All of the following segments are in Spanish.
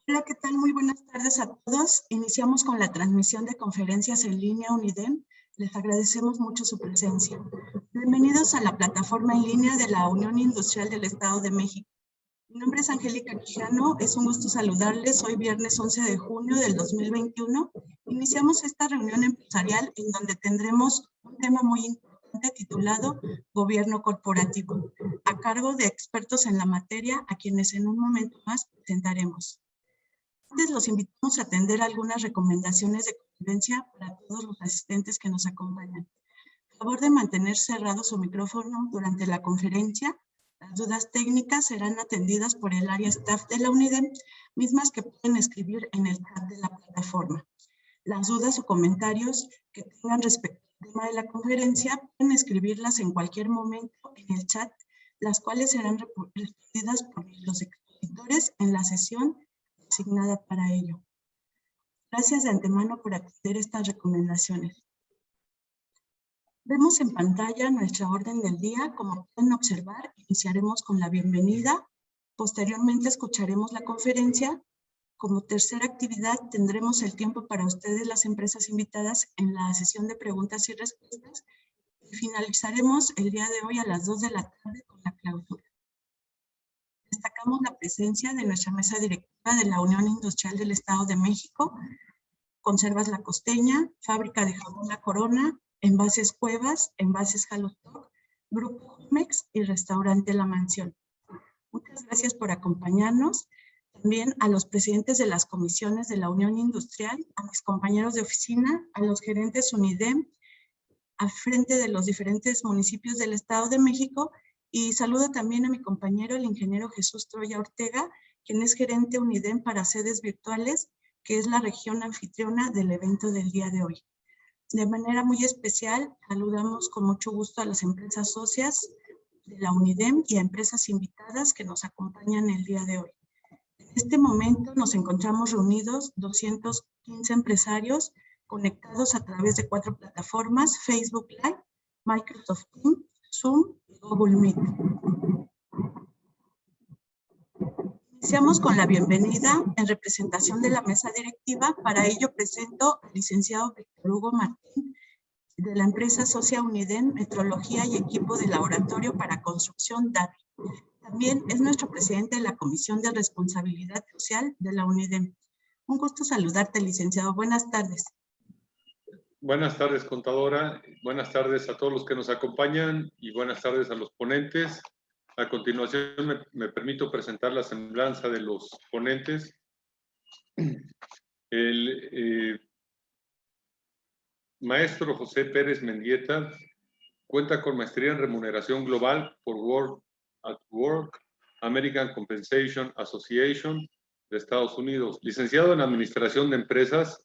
Hola, ¿qué tal? Muy buenas tardes a todos. Iniciamos con la transmisión de conferencias en línea UNIDEM. Les agradecemos mucho su presencia. Bienvenidos a la plataforma en línea de la Unión Industrial del Estado de México. Mi nombre es Angélica Quijano. Es un gusto saludarles. Hoy viernes 11 de junio del 2021. Iniciamos esta reunión empresarial en donde tendremos un tema muy importante titulado Gobierno Corporativo, a cargo de expertos en la materia, a quienes en un momento más presentaremos. Antes los invitamos a atender algunas recomendaciones de convivencia para todos los asistentes que nos acompañan. Por favor de mantener cerrado su micrófono durante la conferencia. Las dudas técnicas serán atendidas por el área staff de la UNIDEM, mismas que pueden escribir en el chat de la plataforma. Las dudas o comentarios que tengan respecto al tema de la conferencia pueden escribirlas en cualquier momento en el chat, las cuales serán respondidas por los expositores en la sesión asignada para ello. Gracias de antemano por atender estas recomendaciones. Vemos en pantalla nuestra orden del día. Como pueden observar, iniciaremos con la bienvenida. Posteriormente escucharemos la conferencia. Como tercera actividad tendremos el tiempo para ustedes, las empresas invitadas, en la sesión de preguntas y respuestas. Y finalizaremos el día de hoy a las 2 de la tarde con la clausura. Destacamos la presencia de nuestra mesa directiva de la Unión Industrial del Estado de México, Conservas La Costeña, Fábrica de Jabón La Corona, Envases Cuevas, Envases Jalostoc, Grupo Jumex y Restaurante La Mansión. Muchas gracias por acompañarnos. También a los presidentes de las comisiones de la Unión Industrial, a mis compañeros de oficina, a los gerentes UNIDEM, al frente de los diferentes municipios del Estado de México. Y saludo también a mi compañero, el ingeniero Jesús Troya Ortega, quien es gerente UNIDEM para sedes virtuales, que es la región anfitriona del evento del día de hoy. De manera muy especial, saludamos con mucho gusto a las empresas socias de la UNIDEM y a empresas invitadas que nos acompañan el día de hoy. En este momento nos encontramos reunidos 215 empresarios conectados a través de 4 plataformas: Facebook Live, Microsoft Teams, Zoom y Google Meet. Iniciamos con la bienvenida en representación de la mesa directiva. Para ello presento al licenciado Víctor Hugo Martín, de la empresa socia UNIDEM, Metrología y Equipo de Laboratorio para Construcción DAVI. También es nuestro presidente de la Comisión de Responsabilidad Social de la UNIDEM. Un gusto saludarte, licenciado. Buenas tardes. Buenas tardes, contadora. Buenas tardes a todos los que nos acompañan y buenas tardes a los ponentes. A continuación me permito presentar la semblanza de los ponentes. El maestro José Pérez Mendieta cuenta con maestría en remuneración global por World at Work, American Compensation Association de Estados Unidos, licenciado en Administración de Empresas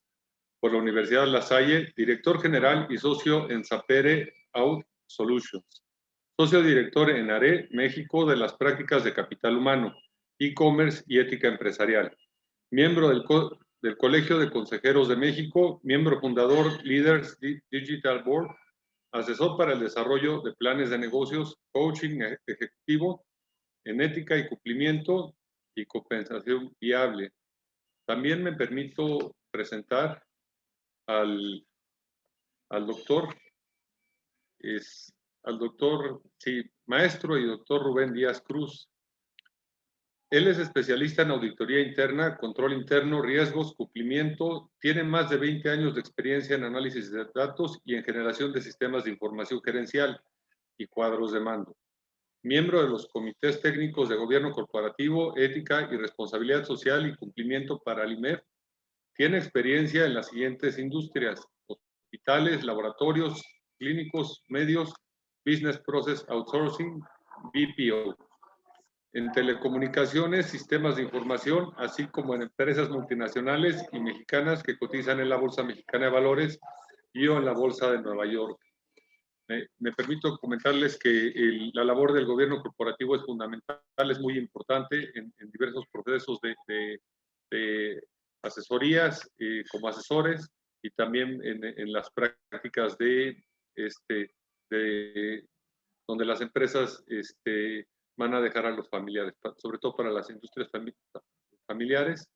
por la Universidad La Salle, director general y socio en Sapere Out Solutions, socio director en ARE, México, de las prácticas de capital humano, e-commerce y ética empresarial, miembro del Colegio de Consejeros de México, miembro fundador Leaders Digital Board, asesor para el desarrollo de planes de negocios, coaching ejecutivo en ética y cumplimiento y compensación viable. También me permito presentar al doctor, maestro y doctor Rubén Díaz Cruz. Él es especialista en auditoría interna, control interno, riesgos, cumplimiento. Tiene más de 20 años de experiencia en análisis de datos y en generación de sistemas de información gerencial y cuadros de mando. Miembro de los comités técnicos de gobierno corporativo, ética y responsabilidad social y cumplimiento para el IMEF. Tiene experiencia en las siguientes industrias: hospitales, laboratorios, clínicos, medios, business process outsourcing, BPO. En telecomunicaciones, sistemas de información, así como en empresas multinacionales y mexicanas que cotizan en la Bolsa Mexicana de Valores y o en la Bolsa de Nueva York. Me permito comentarles que la labor del gobierno corporativo es fundamental, es muy importante en diversos procesos de asesorías como asesores y también en las prácticas donde las empresas van a dejar a los familiares, sobre todo para las industrias familiares.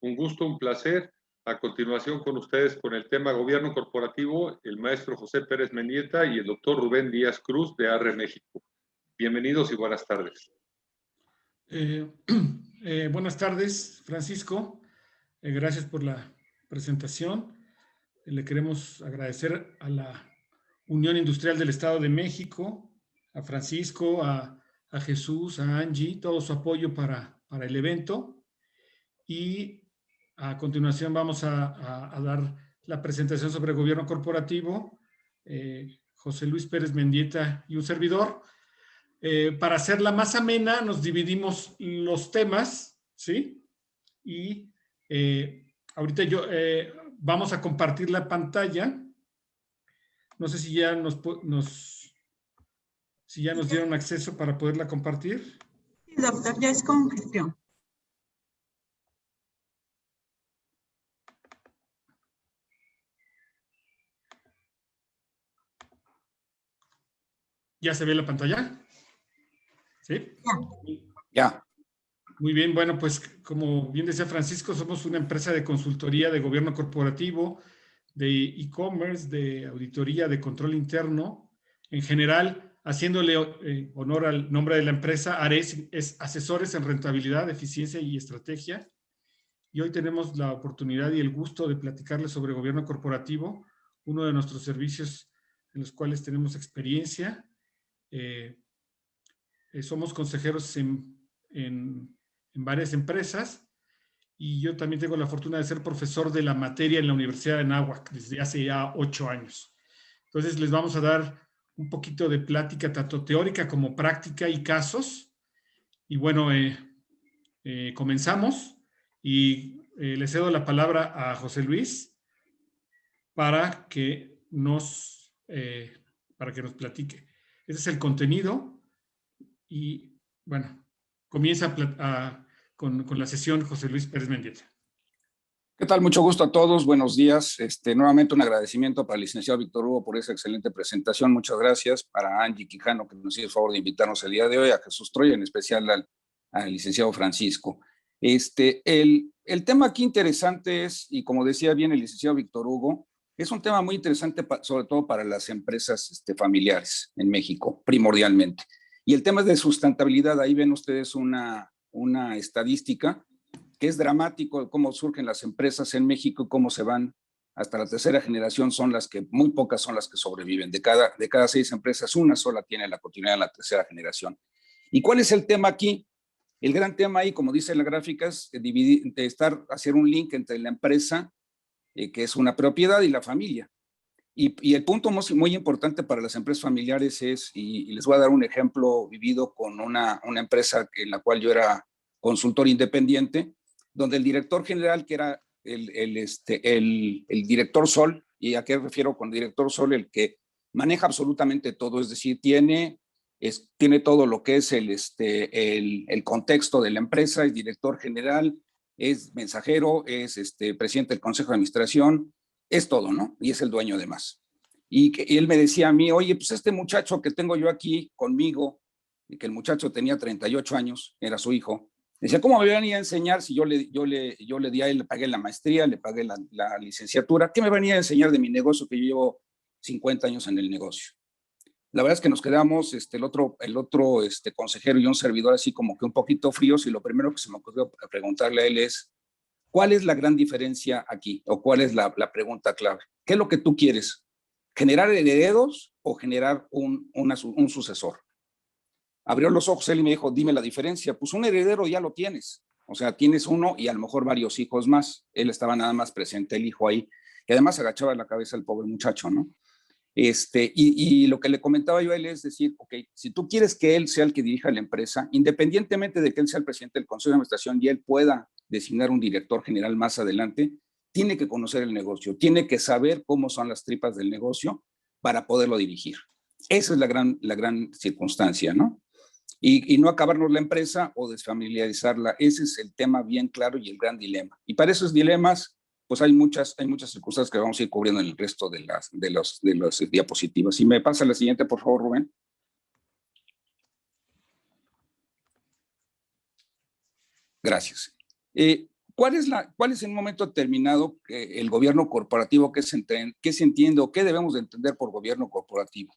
Un gusto, un placer. A continuación con ustedes con el tema Gobierno Corporativo, el maestro José Pérez Mendieta y el doctor Rubén Díaz Cruz de ARRE México. Bienvenidos y buenas tardes. Buenas tardes, Francisco. Gracias por la presentación. Le queremos agradecer a la Unión Industrial del Estado de México, a Francisco, a Jesús, a Angie, todo su apoyo para el evento. Y a continuación vamos a dar la presentación sobre gobierno corporativo. José Luis Pérez Mendieta y un servidor. Para hacerla más amena, nos dividimos los temas, ¿sí? Y ahorita vamos a compartir la pantalla. No sé si ya nos dieron acceso para poderla compartir. Sí, doctor, ya es con gestión. ¿Ya se ve la pantalla? ¿Sí? Ya. Muy bien, bueno, pues como bien decía Francisco, somos una empresa de consultoría de gobierno corporativo, de e-commerce, de auditoría, de control interno. En general, haciéndole honor al nombre de la empresa, ARES es Asesores en Rentabilidad, Eficiencia y Estrategia. Y hoy tenemos la oportunidad y el gusto de platicarles sobre gobierno corporativo, uno de nuestros servicios en los cuales tenemos experiencia. Somos consejeros en varias empresas y yo también tengo la fortuna de ser profesor de la materia en la Universidad de Anáhuac desde hace ya 8 años. Entonces les vamos a dar un poquito de plática tanto teórica como práctica y casos. Y bueno, comenzamos y le cedo la palabra a José Luis para que nos platique. Ese es el contenido. Y bueno, comienza con la sesión José Luis Pérez Mendieta. ¿Qué tal? Mucho gusto a todos. Buenos días. Nuevamente un agradecimiento para el licenciado Víctor Hugo por esa excelente presentación. Muchas gracias para Angie Quijano, que nos hizo el favor de invitarnos el día de hoy, a Jesús Troya, en especial al licenciado Francisco. El tema aquí interesante es, y como decía bien el licenciado Víctor Hugo, es un tema muy interesante, sobre todo para las empresas familiares en México, primordialmente. Y el tema es de sustentabilidad. Ahí ven ustedes una estadística que es dramático cómo surgen las empresas en México y cómo se van hasta la tercera generación. Muy pocas son las que sobreviven. De cada 6 empresas, una sola tiene la continuidad en la tercera generación. ¿Y cuál es el tema aquí? El gran tema ahí, como dice la gráfica, es hacer un link entre la empresa, que es una propiedad, y la familia. Y el punto muy importante para las empresas familiares es, y les voy a dar un ejemplo vivido con una empresa en la cual yo era consultor independiente, donde el director general, que era el director Sol, ¿y a qué refiero con director Sol? El que maneja absolutamente todo, es decir, tiene todo lo que es el contexto de la empresa, es director general, es mensajero, es presidente del consejo de administración, es todo, ¿no? Y es el dueño de más. Y él me decía a mí, oye, pues este muchacho que tengo yo aquí conmigo, y que el muchacho tenía 38 años, era su hijo, decía, ¿cómo me venía a enseñar si yo le di a él, le pagué la maestría, le pagué la licenciatura? ¿Qué me venía a enseñar de mi negocio, que yo llevo 50 años en el negocio? La verdad es que nos quedamos, el otro consejero y un servidor, así como que un poquito fríos, y lo primero que se me ocurrió preguntarle a él es, ¿cuál es la gran diferencia aquí? ¿O cuál es la pregunta clave? ¿Qué es lo que tú quieres? ¿Generar herederos o generar un sucesor? Abrió los ojos él y me dijo, dime la diferencia. Pues un heredero ya lo tienes. O sea, tienes uno y a lo mejor varios hijos más. Él estaba nada más presente, el hijo ahí. Y además agachaba la cabeza el pobre muchacho, ¿no? Y lo que le comentaba yo a él es decir, ok, si tú quieres que él sea el que dirija la empresa, independientemente de que él sea el presidente del consejo de administración y él pueda designar un director general más adelante, tiene que conocer el negocio, tiene que saber cómo son las tripas del negocio para poderlo dirigir. Esa es la gran circunstancia, ¿no? Y no acabarnos la empresa o desfamiliarizarla. Ese es el tema bien claro y el gran dilema. Y para esos dilemas, pues hay muchas circunstancias que vamos a ir cubriendo en el resto de las diapositivas. Si me pasa la siguiente, por favor, Rubén. Gracias. ¿Cuál es el momento determinado que el gobierno corporativo, qué se entiende o qué debemos de entender por gobierno corporativo?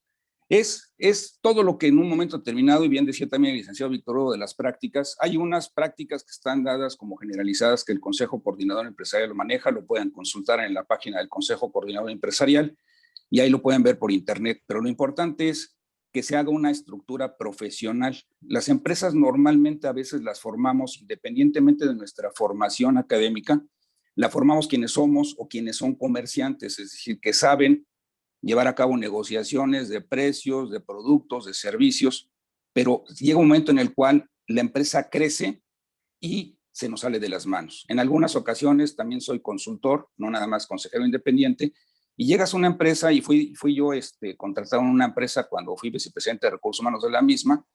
Es todo lo que en un momento determinado, y bien decía también el licenciado Víctor Hugo de las prácticas, hay unas prácticas que están dadas como generalizadas que el Consejo Coordinador Empresarial lo maneja, lo pueden consultar en la página del Consejo Coordinador Empresarial y ahí lo pueden ver por internet, pero lo importante es que se haga una estructura profesional. Las empresas normalmente a veces las formamos independientemente de nuestra formación académica, la formamos quienes somos o quienes son comerciantes, es decir, que saben llevar a cabo negociaciones de precios, de productos, de servicios, pero llega un momento en el cual la empresa crece y se nos sale de las manos. En algunas ocasiones también soy consultor, no nada más consejero independiente, y llegas a una empresa, y fui yo contratado en una empresa cuando fui vicepresidente de Recursos Humanos de la misma,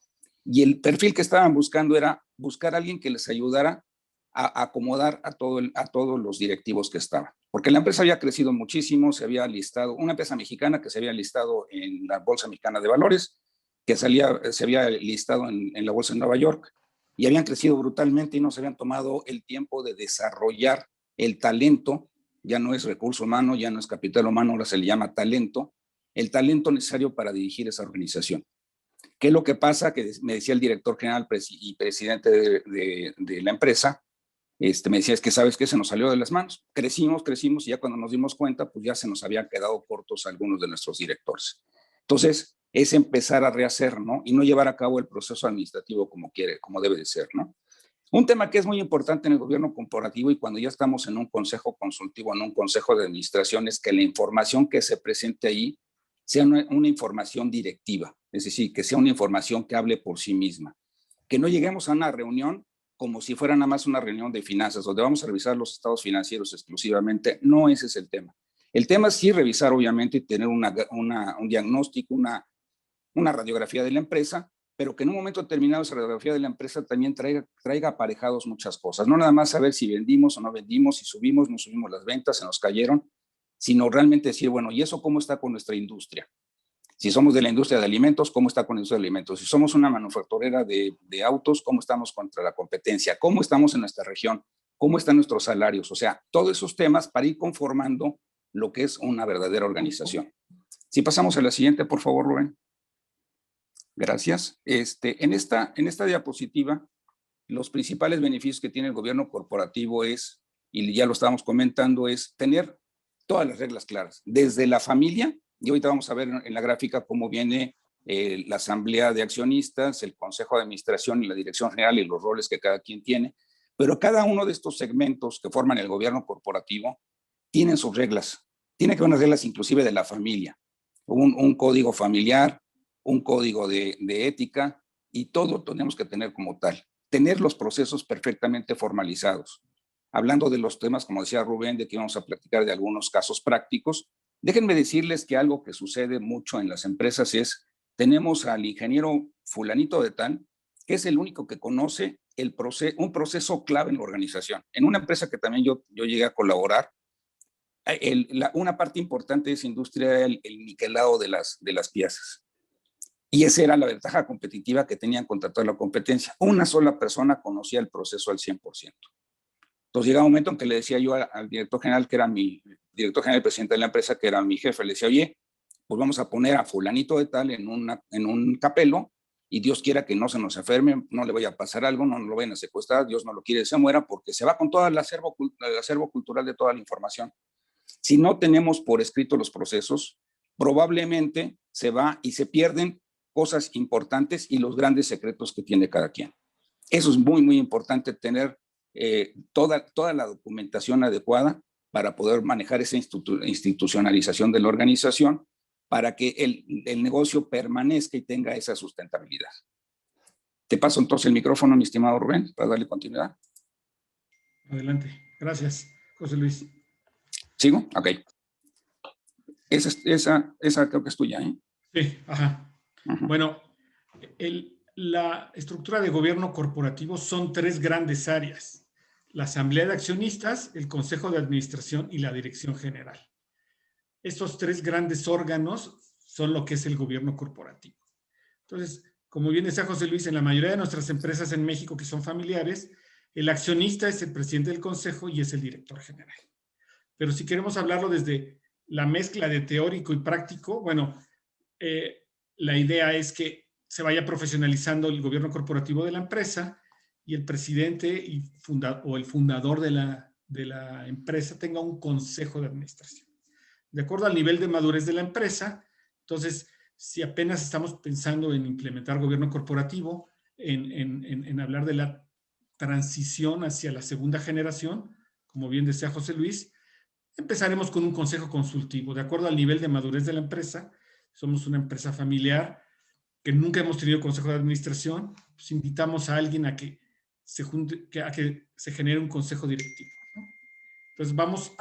y el perfil que estaban buscando era buscar a alguien que les ayudara a acomodar a todos los directivos que estaban. Porque la empresa había crecido muchísimo, se había listado, una empresa mexicana que se había listado en la Bolsa Mexicana de Valores, que se había listado en la Bolsa de Nueva York, y habían crecido brutalmente y no se habían tomado el tiempo de desarrollar el talento. Ya no es recurso humano, ya no es capital humano, ahora se le llama talento, el talento necesario para dirigir esa organización. ¿Qué es lo que pasa? Que me decía el director general y presidente de la empresa, me decía, es que sabes que se nos salió de las manos. Crecimos y ya cuando nos dimos cuenta, pues ya se nos habían quedado cortos algunos de nuestros directores. Entonces, es empezar a rehacer, ¿no? Y no llevar a cabo el proceso administrativo como debe de ser, ¿no? Un tema que es muy importante en el gobierno corporativo y cuando ya estamos en un consejo consultivo, en un consejo de administración, es que la información que se presente ahí sea una información directiva, es decir, que sea una información que hable por sí misma. Que no lleguemos a una reunión como si fuera nada más una reunión de finanzas, donde vamos a revisar los estados financieros exclusivamente. No, ese es el tema. El tema es sí revisar, obviamente, y tener un diagnóstico, una radiografía de la empresa, pero que en un momento determinado esa radiografía de la empresa también traiga aparejados muchas cosas. No nada más saber si vendimos o no vendimos, si subimos, no subimos las ventas, se nos cayeron, sino realmente decir, bueno, ¿y eso cómo está con nuestra industria? Si somos de la industria de alimentos, ¿cómo está con la industria de alimentos? Si somos una manufacturera de autos, ¿cómo estamos contra la competencia? ¿Cómo estamos en nuestra región? ¿Cómo están nuestros salarios? O sea, todos esos temas para ir conformando lo que es una verdadera organización. Si pasamos a la siguiente, por favor, Rubén. Gracias. En esta diapositiva, los principales beneficios que tiene el gobierno corporativo es, y ya lo estábamos comentando, es tener todas las reglas claras, desde la familia, y ahorita vamos a ver en la gráfica cómo viene la asamblea de accionistas, el consejo de administración y la dirección general y los roles que cada quien tiene, pero cada uno de estos segmentos que forman el gobierno corporativo tienen sus reglas, tiene que haber unas reglas inclusive de la familia, un código familiar, un código de ética, y todo tenemos que tener como tal, tener los procesos perfectamente formalizados. Hablando de los temas, como decía Rubén, de que vamos a platicar de algunos casos prácticos, déjenme decirles que algo que sucede mucho en las empresas es, tenemos al ingeniero fulanito de tal, que es el único que conoce un proceso clave en la organización. En una empresa que también yo llegué a colaborar, una parte importante de esa industria era el niquelado de las piezas. Y esa era la ventaja competitiva que tenían contra toda la competencia. Una sola persona conocía el proceso al 100%. Entonces llegaba un momento en que le decía yo al director general, que era mi director general y presidente de la empresa, que era mi jefe, le decía, oye, pues vamos a poner a fulanito de tal en un capelo y Dios quiera que no se nos enferme, no le vaya a pasar algo, no lo vayan a secuestrar, Dios no lo quiere que se muera, porque se va con todo el acervo cultural de toda la información. Si no tenemos por escrito los procesos, probablemente se va y se pierden cosas importantes y los grandes secretos que tiene cada quien. Eso es muy, muy importante, tener toda la documentación adecuada para poder manejar esa institucionalización de la organización para que el negocio permanezca y tenga esa sustentabilidad. Te paso entonces el micrófono, mi estimado Rubén, para darle continuidad. Adelante. Gracias, José Luis. ¿Sigo? Ok. Esa creo que es tuya, ¿eh? Sí, ajá. Bueno, la estructura de gobierno corporativo son 3 grandes áreas: la asamblea de accionistas, el consejo de administración y la dirección general. Estos 3 grandes órganos son lo que es el gobierno corporativo. Entonces, como bien decía José Luis, en la mayoría de nuestras empresas en México que son familiares, El accionista es el presidente del consejo y es el director general. Pero si queremos hablarlo desde la mezcla de teórico y práctico, bueno, la idea es que se vaya profesionalizando el gobierno corporativo de la empresa y el presidente o el fundador de la empresa tenga un consejo de administración. De acuerdo al nivel de madurez de la empresa, entonces, si apenas estamos pensando en implementar gobierno corporativo, en hablar de la transición hacia la segunda generación, como bien decía José Luis, empezaremos con un consejo consultivo. De acuerdo al nivel de madurez de la empresa, somos una empresa familiar que nunca hemos tenido consejo de administración, pues invitamos a alguien a que se junte, a que se genere un consejo directivo, ¿no? Entonces vamos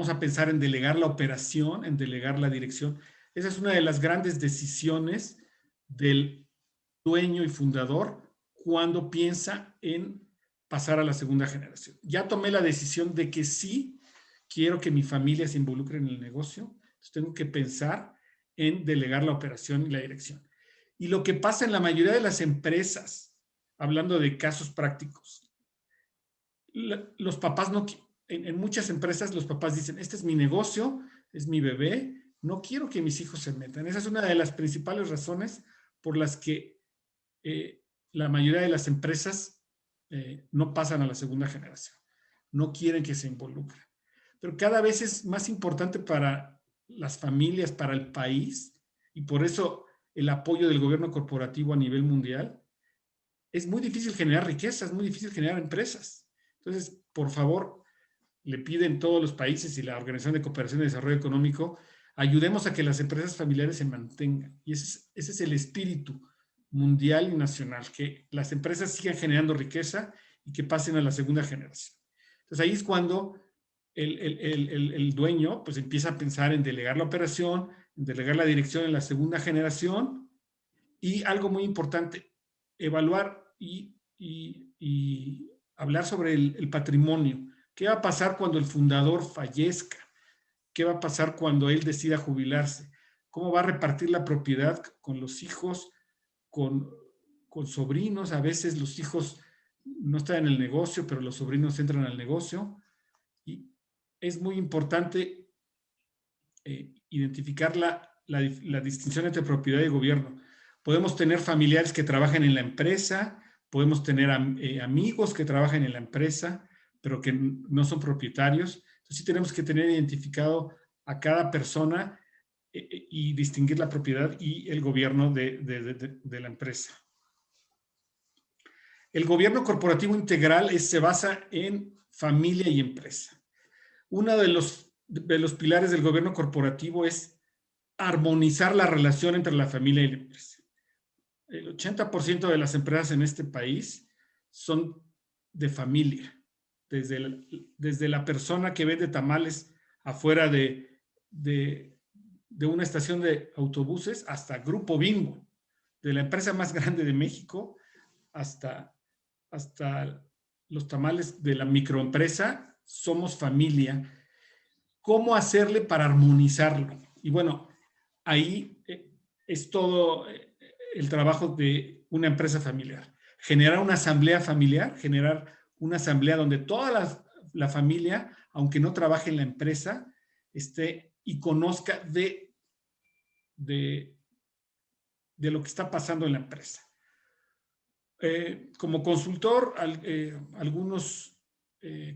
a pensar en delegar la operación, en delegar la dirección. Esa es una de las grandes decisiones del dueño y fundador cuando piensa en pasar a la segunda generación. Ya tomé la decisión de que sí quiero que mi familia se involucre en el negocio, entonces tengo que pensar en delegar la operación y la dirección. Y lo que pasa en la mayoría de las empresas, hablando de casos prácticos, los papás no, en muchas empresas los papás dicen, este es mi negocio, es mi bebé, no quiero que mis hijos se metan. Esa es una de las principales razones por las que la mayoría de las empresas no pasan a la segunda generación. No quieren que se involucren. Pero cada vez es más importante para las familias, para el país, y por eso el apoyo del gobierno corporativo a nivel mundial. Es muy difícil generar riqueza, es muy difícil generar empresas. Entonces, por favor, le piden todos los países y la Organización de Cooperación y Desarrollo Económico, ayudemos a que las empresas familiares se mantengan. Y ese es el espíritu mundial y nacional, que las empresas sigan generando riqueza y que pasen a la segunda generación. Entonces ahí es cuando el dueño pues empieza a pensar en delegar la operación, en delegar la dirección en la segunda generación, y algo muy importante, evaluar y hablar sobre el patrimonio. ¿Qué va a pasar cuando el fundador fallezca? ¿Qué va a pasar cuando él decida jubilarse? ¿Cómo va a repartir la propiedad con los hijos, con sobrinos? A veces los hijos no están en el negocio, pero los sobrinos entran al negocio. Y es muy importante identificar la distinción entre propiedad y gobierno. Podemos tener familiares que trabajen en la empresa, podemos tener amigos que trabajan en la empresa, pero que no son propietarios. Entonces sí tenemos que tener identificado a cada persona y distinguir la propiedad y el gobierno de la empresa. El gobierno corporativo integral se basa en familia y empresa. Uno de los pilares del gobierno corporativo es armonizar la relación entre la familia y la empresa. El 80% de las empresas en este país son de familia. Desde la persona que vende tamales afuera de una estación de autobuses hasta Grupo Bimbo, de la empresa más grande de México hasta los tamales de la microempresa, somos familia. ¿Cómo hacerle para armonizarlo? Y bueno, ahí es todo el trabajo de una empresa familiar. Generar una asamblea familiar, generar una asamblea donde toda la familia, aunque no trabaje en la empresa, esté y conozca de lo que está pasando en la empresa. Como consultor, algunos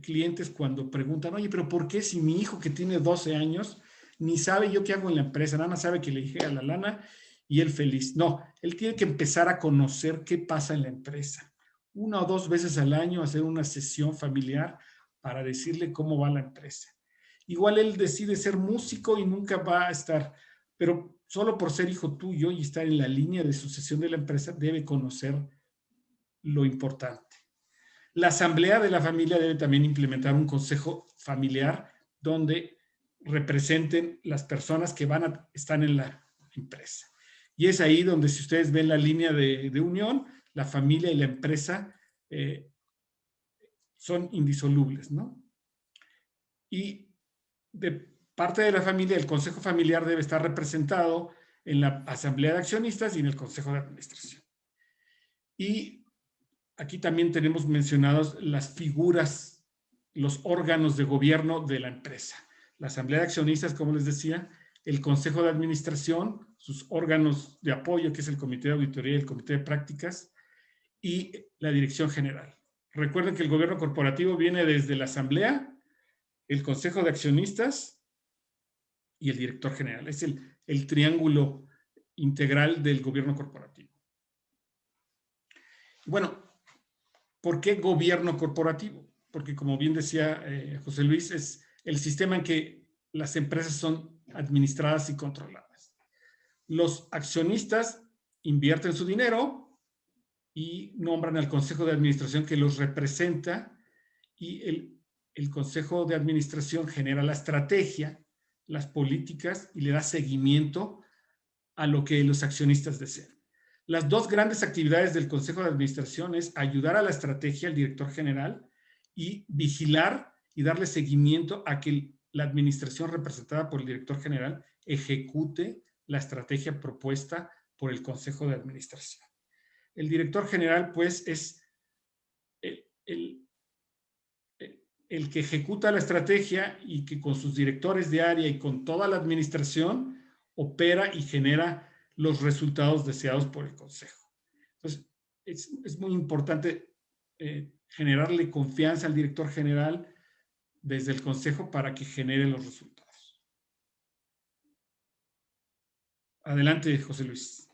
clientes cuando preguntan, oye, pero ¿por qué si mi hijo que tiene 12 años ni sabe yo qué hago en la empresa, nada más sabe que le dije a la lana y él feliz? No, él tiene que empezar a conocer qué pasa en la empresa. 1 o 2 veces al año hacer una sesión familiar para decirle cómo va la empresa. Igual él decide ser músico y nunca va a estar, pero solo por ser hijo tuyo y estar en la línea de sucesión de la empresa debe conocer lo importante. La asamblea de la familia debe también implementar un consejo familiar donde representen las personas que están en la empresa. Y es ahí donde, si ustedes ven la línea de unión, la familia y la empresa son indisolubles, ¿no? Y de parte de la familia, el consejo familiar debe estar representado en la asamblea de accionistas y en el consejo de administración. Y aquí también tenemos mencionados las figuras, los órganos de gobierno de la empresa. La asamblea de accionistas, como les decía, el consejo de administración, sus órganos de apoyo, que es el comité de auditoría y el comité de prácticas, y la dirección general. Recuerden que el gobierno corporativo viene desde la asamblea, el consejo de accionistas y el director general. Es el triángulo integral del gobierno corporativo. Bueno, ¿por qué gobierno corporativo? Porque, como bien decía José Luis, es el sistema en que las empresas son administradas y controladas. Los accionistas invierten su dinero y nombran al consejo de administración que los representa, y el consejo de administración genera la estrategia, las políticas y le da seguimiento a lo que los accionistas desean. Las dos grandes actividades del consejo de administración es ayudar a la estrategia al director general y vigilar y darle seguimiento a que la administración representada por el director general ejecute la estrategia propuesta por el consejo de administración. El director general, pues, es el que ejecuta la estrategia y que con sus directores de área y con toda la administración opera y genera los resultados deseados por el consejo. Entonces, es muy importante generarle confianza al director general desde el consejo para que genere los resultados. Adelante, José Luis.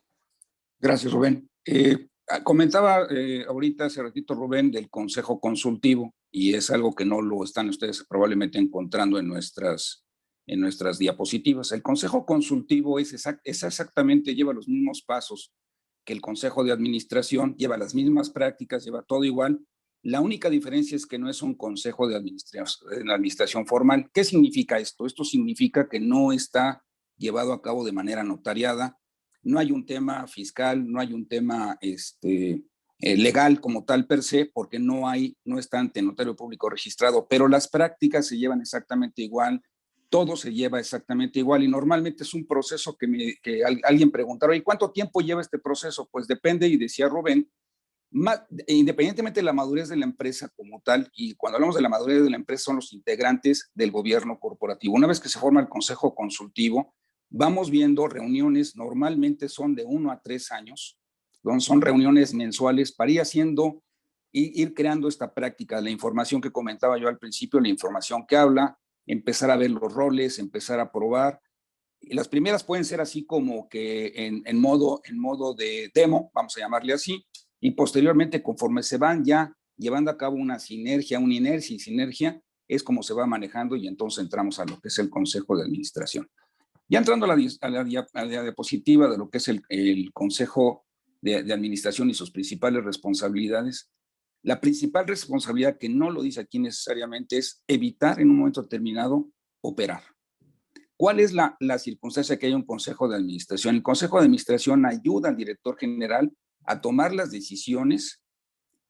Gracias, Rubén. Comentaba ahorita hace ratito Rubén del consejo consultivo, y es algo que no lo están ustedes probablemente encontrando en nuestras diapositivas. El consejo consultivo es exactamente, lleva los mismos pasos que el consejo de administración, lleva las mismas prácticas, lleva todo igual. La única diferencia es que no es un consejo de administración formal. ¿Qué significa esto? Esto significa que no está llevado a cabo de manera notariada. No hay un tema fiscal, no hay un tema legal como tal per se, porque no está ante notario público registrado, pero las prácticas se llevan exactamente igual, todo se lleva exactamente igual, y normalmente es un proceso que alguien preguntará, ¿y cuánto tiempo lleva este proceso? Pues depende, y decía Rubén, independientemente de la madurez de la empresa como tal, y cuando hablamos de la madurez de la empresa son los integrantes del gobierno corporativo. Una vez que se forma el consejo consultivo, vamos viendo reuniones, normalmente son de 1 a 3 años, son reuniones mensuales para ir creando esta práctica, la información que comentaba yo al principio, la información que habla, empezar a ver los roles, empezar a probar. Y las primeras pueden ser así como que en modo de demo, vamos a llamarle así, y posteriormente conforme se van ya llevando a cabo una inercia y sinergia, es como se va manejando, y entonces entramos a lo que es el consejo de administración. Ya entrando a la diapositiva de lo que es el consejo de administración y sus principales responsabilidades, la principal responsabilidad, que no lo dice aquí necesariamente, es evitar en un momento determinado operar. ¿Cuál es la circunstancia que hay un consejo de administración? El consejo de administración ayuda al director general a tomar las decisiones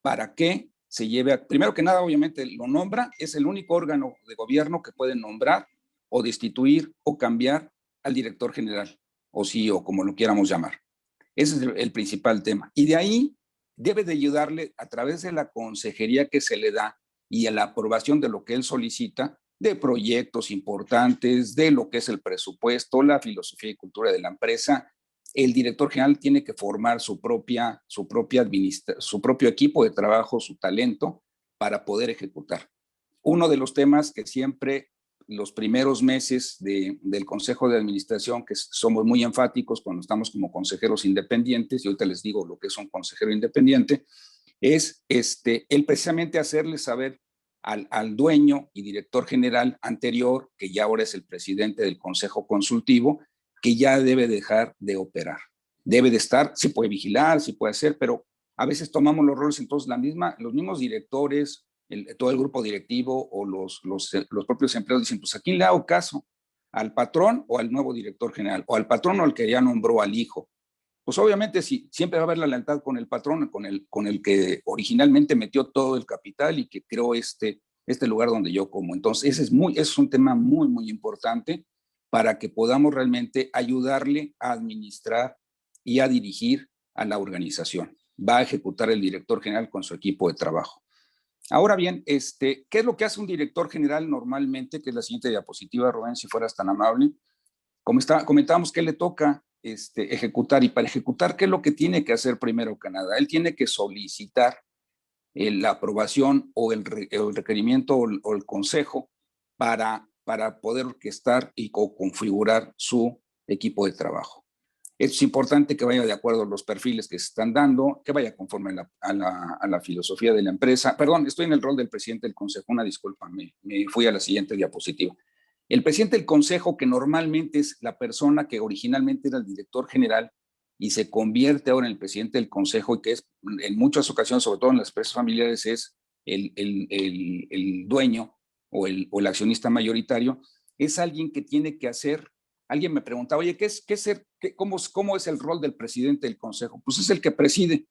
para que se lleve a, primero que nada, obviamente lo nombra, es el único órgano de gobierno que puede nombrar o destituir o cambiar al director general, o CEO, como lo quieramos llamar. Ese es el principal tema. Y de ahí debe de ayudarle a través de la consejería que se le da y a la aprobación de lo que él solicita, de proyectos importantes, de lo que es el presupuesto, la filosofía y cultura de la empresa. El director general tiene que formar su propio equipo de trabajo, su talento, para poder ejecutar. Uno de los temas que siempre los primeros meses del Consejo de Administración, que somos muy enfáticos cuando estamos como consejeros independientes, y ahorita les digo lo que es un consejero independiente, es el precisamente hacerles saber al dueño y director general anterior, que ya ahora es el presidente del Consejo Consultivo, que ya debe dejar de operar. Debe de estar, sí puede vigilar, sí puede hacer, pero a veces tomamos los roles, entonces los mismos directores, todo el grupo directivo o los propios empleados dicen, pues ¿a quién le hago caso? ¿Al patrón o al nuevo director general? ¿O al patrón o al que ya nombró al hijo? Pues obviamente sí, siempre va a haber la lealtad con el patrón, con el que originalmente metió todo el capital y que creó este lugar donde yo como. Entonces ese es un tema muy, muy importante para que podamos realmente ayudarle a administrar y a dirigir a la organización. va a ejecutar el director general con su equipo de trabajo. Ahora bien, ¿qué es lo que hace un director general normalmente? Que es la siguiente diapositiva, Rubén, si fueras tan amable. Como comentábamos, ¿qué le toca ejecutar? Y para ejecutar, ¿qué es lo que tiene que hacer primero que nada? Él tiene que solicitar la aprobación o el requerimiento o el consejo para poder orquestar y configurar su equipo de trabajo. Es importante que vaya de acuerdo a los perfiles que se están dando, que vaya conforme a la filosofía de la empresa. Perdón, estoy en el rol del presidente del consejo, una disculpa, me fui a la siguiente diapositiva. El presidente del consejo, que normalmente es la persona que originalmente era el director general y se convierte ahora en el presidente del consejo, y que es en muchas ocasiones, sobre todo en las empresas familiares, es el dueño o el accionista mayoritario, es alguien que tiene que hacer. Alguien me preguntaba, oye, ¿cómo es el rol del presidente del consejo? Pues es el que preside.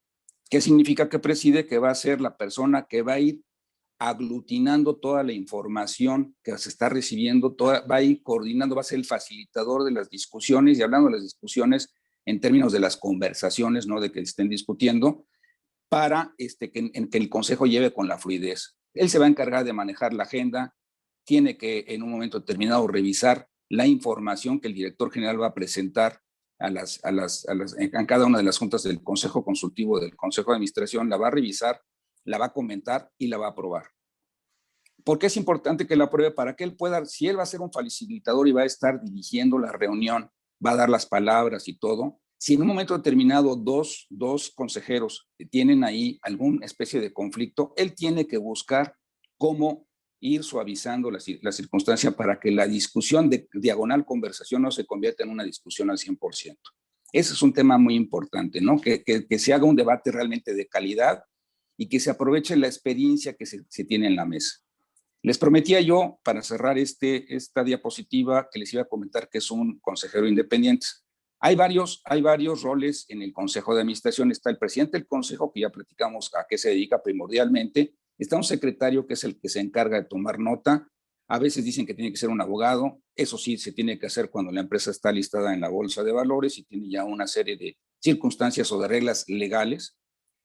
¿Qué significa que preside? Que va a ser la persona que va a ir aglutinando toda la información que se está recibiendo, va a ir coordinando, va a ser el facilitador de las discusiones, y hablando de las discusiones en términos de las conversaciones, no de que estén discutiendo, para que el consejo lleve con la fluidez. Él se va a encargar de manejar la agenda, tiene que en un momento determinado revisar la información que el director general va a presentar en cada una de las juntas del Consejo Consultivo del Consejo de Administración, la va a revisar, la va a comentar y la va a aprobar. ¿Por qué es importante que la apruebe? Para que él pueda, si él va a ser un facilitador y va a estar dirigiendo la reunión, va a dar las palabras y todo, si en un momento determinado dos consejeros tienen ahí alguna especie de conflicto, él tiene que buscar cómo ir suavizando la circunstancia para que la discusión de diagonal conversación no se convierta en una discusión al 100%. Ese es un tema muy importante, ¿no? Que se haga un debate realmente de calidad y que se aproveche la experiencia que se tiene en la mesa. Les prometía yo, para cerrar esta diapositiva, que les iba a comentar que es un consejero independiente. Hay varios roles en el Consejo de Administración. Está el presidente del Consejo, que ya platicamos a qué se dedica primordialmente. Está un secretario, que es el que se encarga de tomar nota. A veces dicen que tiene que ser un abogado. Eso sí, se tiene que hacer cuando la empresa está listada en la Bolsa de Valores y tiene ya una serie de circunstancias o de reglas legales,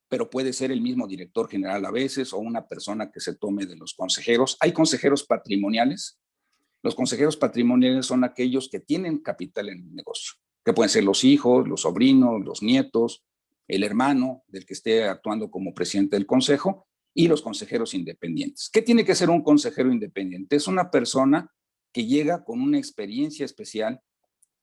pero puede ser el mismo director general a veces o una persona que se tome de los consejeros. Hay consejeros patrimoniales. Los consejeros patrimoniales son aquellos que tienen capital en el negocio, que pueden ser los hijos, los sobrinos, los nietos, el hermano del que esté actuando como presidente del consejo, y los consejeros independientes. ¿Qué tiene que ser un consejero independiente? Es una persona que llega con una experiencia especial,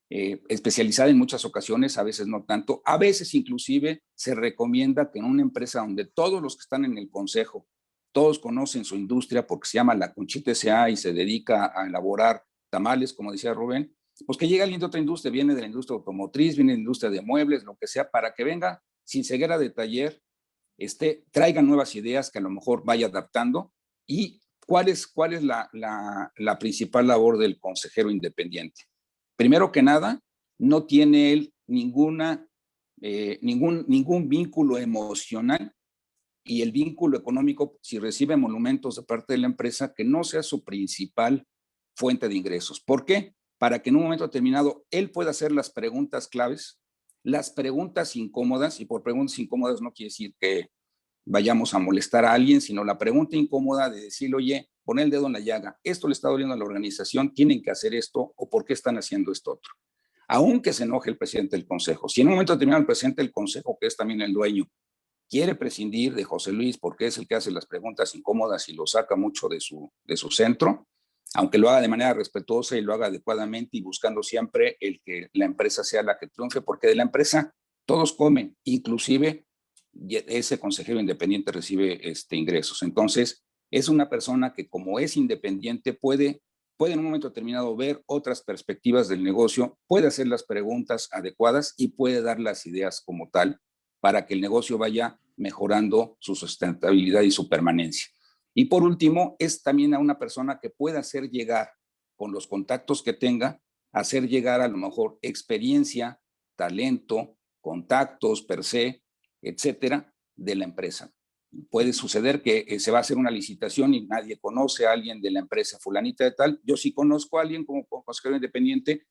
especializada en muchas ocasiones, a veces no tanto. A veces inclusive se recomienda que en una empresa donde todos los que están en el consejo, todos conocen su industria porque se llama La Conchita S.A. y se dedica a elaborar tamales, como decía Rubén, pues que llega alguien de otra industria, viene de la industria automotriz, viene de la industria de muebles, lo que sea, para que venga sin ceguera de taller, traiga nuevas ideas que a lo mejor vaya adaptando. ¿Y cuál es la principal labor del consejero independiente? Primero que nada, no tiene él ningún vínculo emocional, y el vínculo económico, si recibe emolumentos de parte de la empresa, que no sea su principal fuente de ingresos. ¿Por qué? Para que en un momento determinado él pueda hacer las preguntas claves, las preguntas incómodas, y por preguntas incómodas no quiere decir que vayamos a molestar a alguien, sino la pregunta incómoda de decirle, oye, poner el dedo en la llaga, esto le está doliendo a la organización, tienen que hacer esto, o por qué están haciendo esto otro. Aunque se enoje el presidente del consejo, si en un momento determinado el presidente del consejo, que es también el dueño, quiere prescindir de José Luis porque es el que hace las preguntas incómodas y lo saca mucho de su centro, aunque lo haga de manera respetuosa y lo haga adecuadamente y buscando siempre el que la empresa sea la que triunfe, porque de la empresa todos comen, inclusive ese consejero independiente recibe ingresos. Entonces, es una persona que, como es independiente, puede en un momento determinado ver otras perspectivas del negocio, puede hacer las preguntas adecuadas y puede dar las ideas como tal para que el negocio vaya mejorando su sustentabilidad y su permanencia. Y por último, es también a una persona que pueda hacer llegar, con los contactos que tenga, hacer llegar a lo mejor experiencia, talento, contactos per se, etcétera, de la empresa. Puede suceder que se va a hacer una licitación y nadie conoce a alguien de la empresa fulanita de tal. Yo sí conozco a alguien como consejero independiente,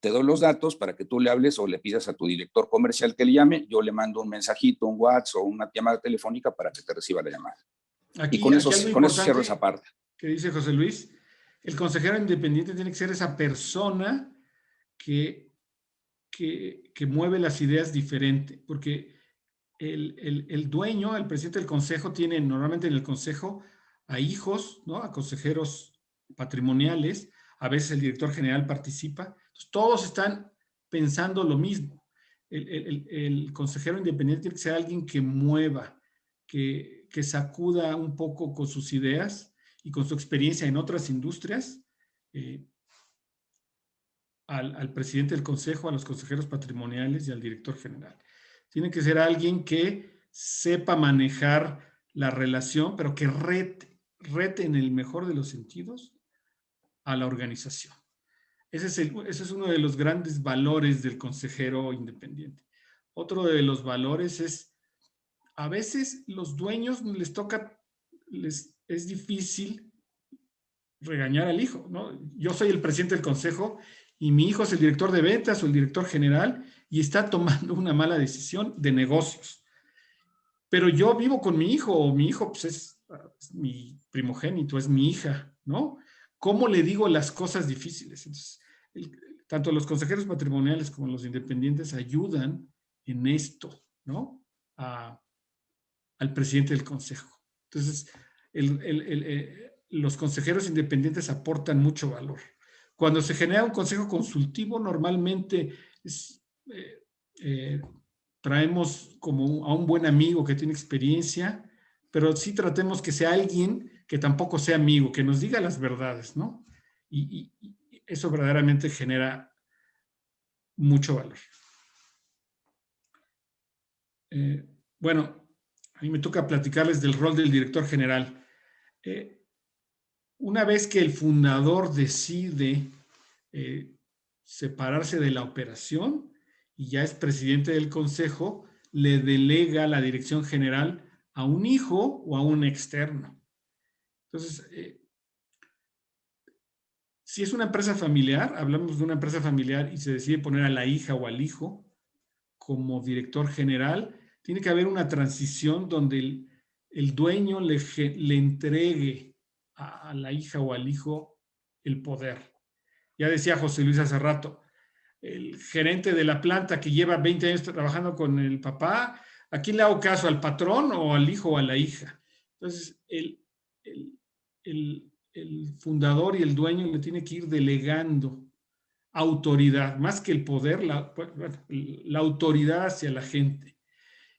te doy los datos para que tú le hables o le pidas a tu director comercial que le llame, yo le mando un mensajito, un WhatsApp o una llamada telefónica para que te reciba la llamada. Aquí, y con eso algo cierro esa parte. Que dice José Luis, el consejero independiente tiene que ser esa persona que mueve las ideas diferente, porque el dueño, el presidente del consejo, tiene normalmente en el consejo a hijos, ¿no? A consejeros patrimoniales, a veces el director general participa. Entonces, todos están pensando lo mismo. El consejero independiente tiene que ser alguien que mueva, que sacuda un poco con sus ideas y con su experiencia en otras industrias al presidente del consejo, a los consejeros patrimoniales y al director general. Tiene que ser alguien que sepa manejar la relación, pero que rete en el mejor de los sentidos a la organización. Ese es uno de los grandes valores del consejero independiente. Otro de los valores es, a veces los dueños es difícil regañar al hijo, ¿no? Yo soy el presidente del consejo y mi hijo es el director de ventas o el director general y está tomando una mala decisión de negocios. Pero yo vivo con mi hijo, o mi hijo pues es mi primogénito, es mi hija, ¿no? ¿Cómo le digo las cosas difíciles? Entonces, tanto los consejeros patrimoniales como los independientes ayudan en esto, ¿no? Al presidente del consejo. Entonces, los consejeros independientes aportan mucho valor. Cuando se genera un consejo consultivo, normalmente traemos como a un buen amigo que tiene experiencia, pero sí tratemos que sea alguien que tampoco sea amigo, que nos diga las verdades, ¿no? Y eso verdaderamente genera mucho valor. Bueno, a mí me toca platicarles del rol del director general. Una vez que el fundador decide separarse de la operación y ya es presidente del consejo, le delega la dirección general a un hijo o a un externo. Entonces, si es una empresa familiar, hablamos de una empresa familiar y se decide poner a la hija o al hijo como director general, tiene que haber una transición donde el dueño le entregue a la hija o al hijo el poder. Ya decía José Luis hace rato, el gerente de la planta que lleva 20 años trabajando con el papá, ¿a quién le hago caso? ¿Al patrón o al hijo o a la hija? Entonces, el fundador y el dueño le tiene que ir delegando autoridad, más que el poder, la autoridad hacia la gente.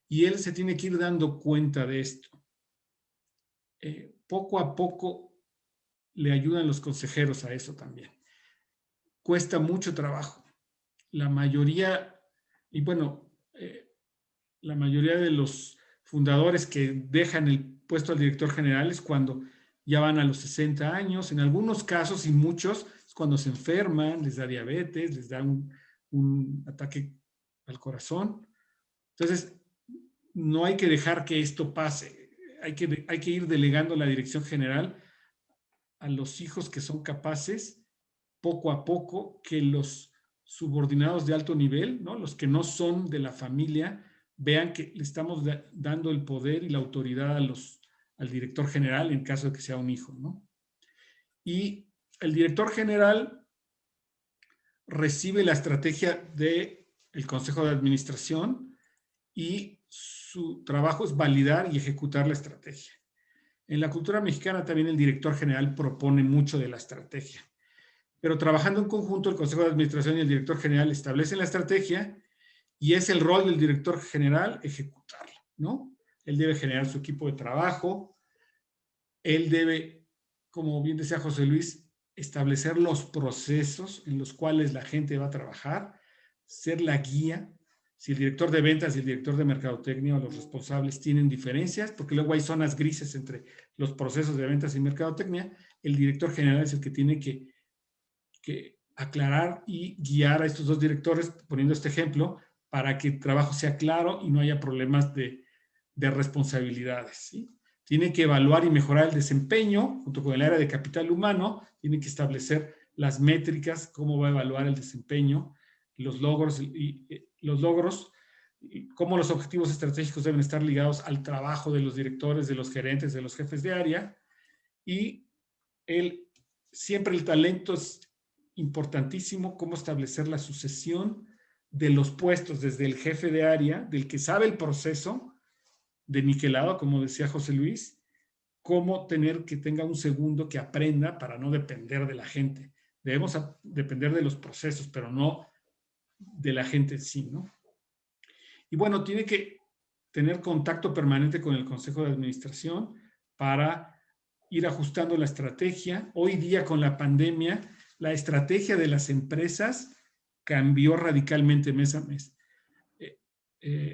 Y él se tiene que ir dando cuenta de esto. Poco a poco le ayudan los consejeros a eso también. Cuesta mucho trabajo. La mayoría, y bueno, la mayoría de los fundadores que dejan el puesto al director general es cuando ya van a los 60 años, en algunos casos y muchos, es cuando se enferman, les da diabetes, les da un ataque al corazón. Entonces, no hay que dejar que esto pase. Hay que ir delegando la dirección general a los hijos que son capaces, poco a poco, que los subordinados de alto nivel, ¿no? Los que no son de la familia, vean que le estamos dando el poder y la autoridad al director general en caso de que sea un hijo, ¿no? Y el director general recibe la estrategia del Consejo de Administración y su trabajo es validar y ejecutar la estrategia. En la cultura mexicana también el director general propone mucho de la estrategia. Pero trabajando en conjunto, el Consejo de Administración y el director general establecen la estrategia y es el rol del director general ejecutarla, ¿no? Él debe generar su equipo de trabajo, él debe, como bien decía José Luis, establecer los procesos en los cuales la gente va a trabajar, ser la guía. Si el director de ventas y el director de mercadotecnia o los responsables tienen diferencias, porque luego hay zonas grises entre los procesos de ventas y mercadotecnia, el director general es el que tiene que aclarar y guiar a estos dos directores, poniendo este ejemplo, para que el trabajo sea claro y no haya problemas de responsabilidades, ¿sí? Tiene que evaluar y mejorar el desempeño, junto con el área de capital humano, tiene que establecer las métricas, cómo va a evaluar el desempeño, los logros, cómo los objetivos estratégicos deben estar ligados al trabajo de los directores, de los gerentes, de los jefes de área. Y siempre el talento es importantísimo, cómo establecer la sucesión de los puestos, desde el jefe de área, del que sabe el proceso, de niquelado, como decía José Luis, cómo que tenga un segundo que aprenda para no depender de la gente. Debemos depender de los procesos, pero no de la gente en sí, ¿no? Y bueno, tiene que tener contacto permanente con el Consejo de Administración para ir ajustando la estrategia. Hoy día, con la pandemia, la estrategia de las empresas cambió radicalmente mes a mes.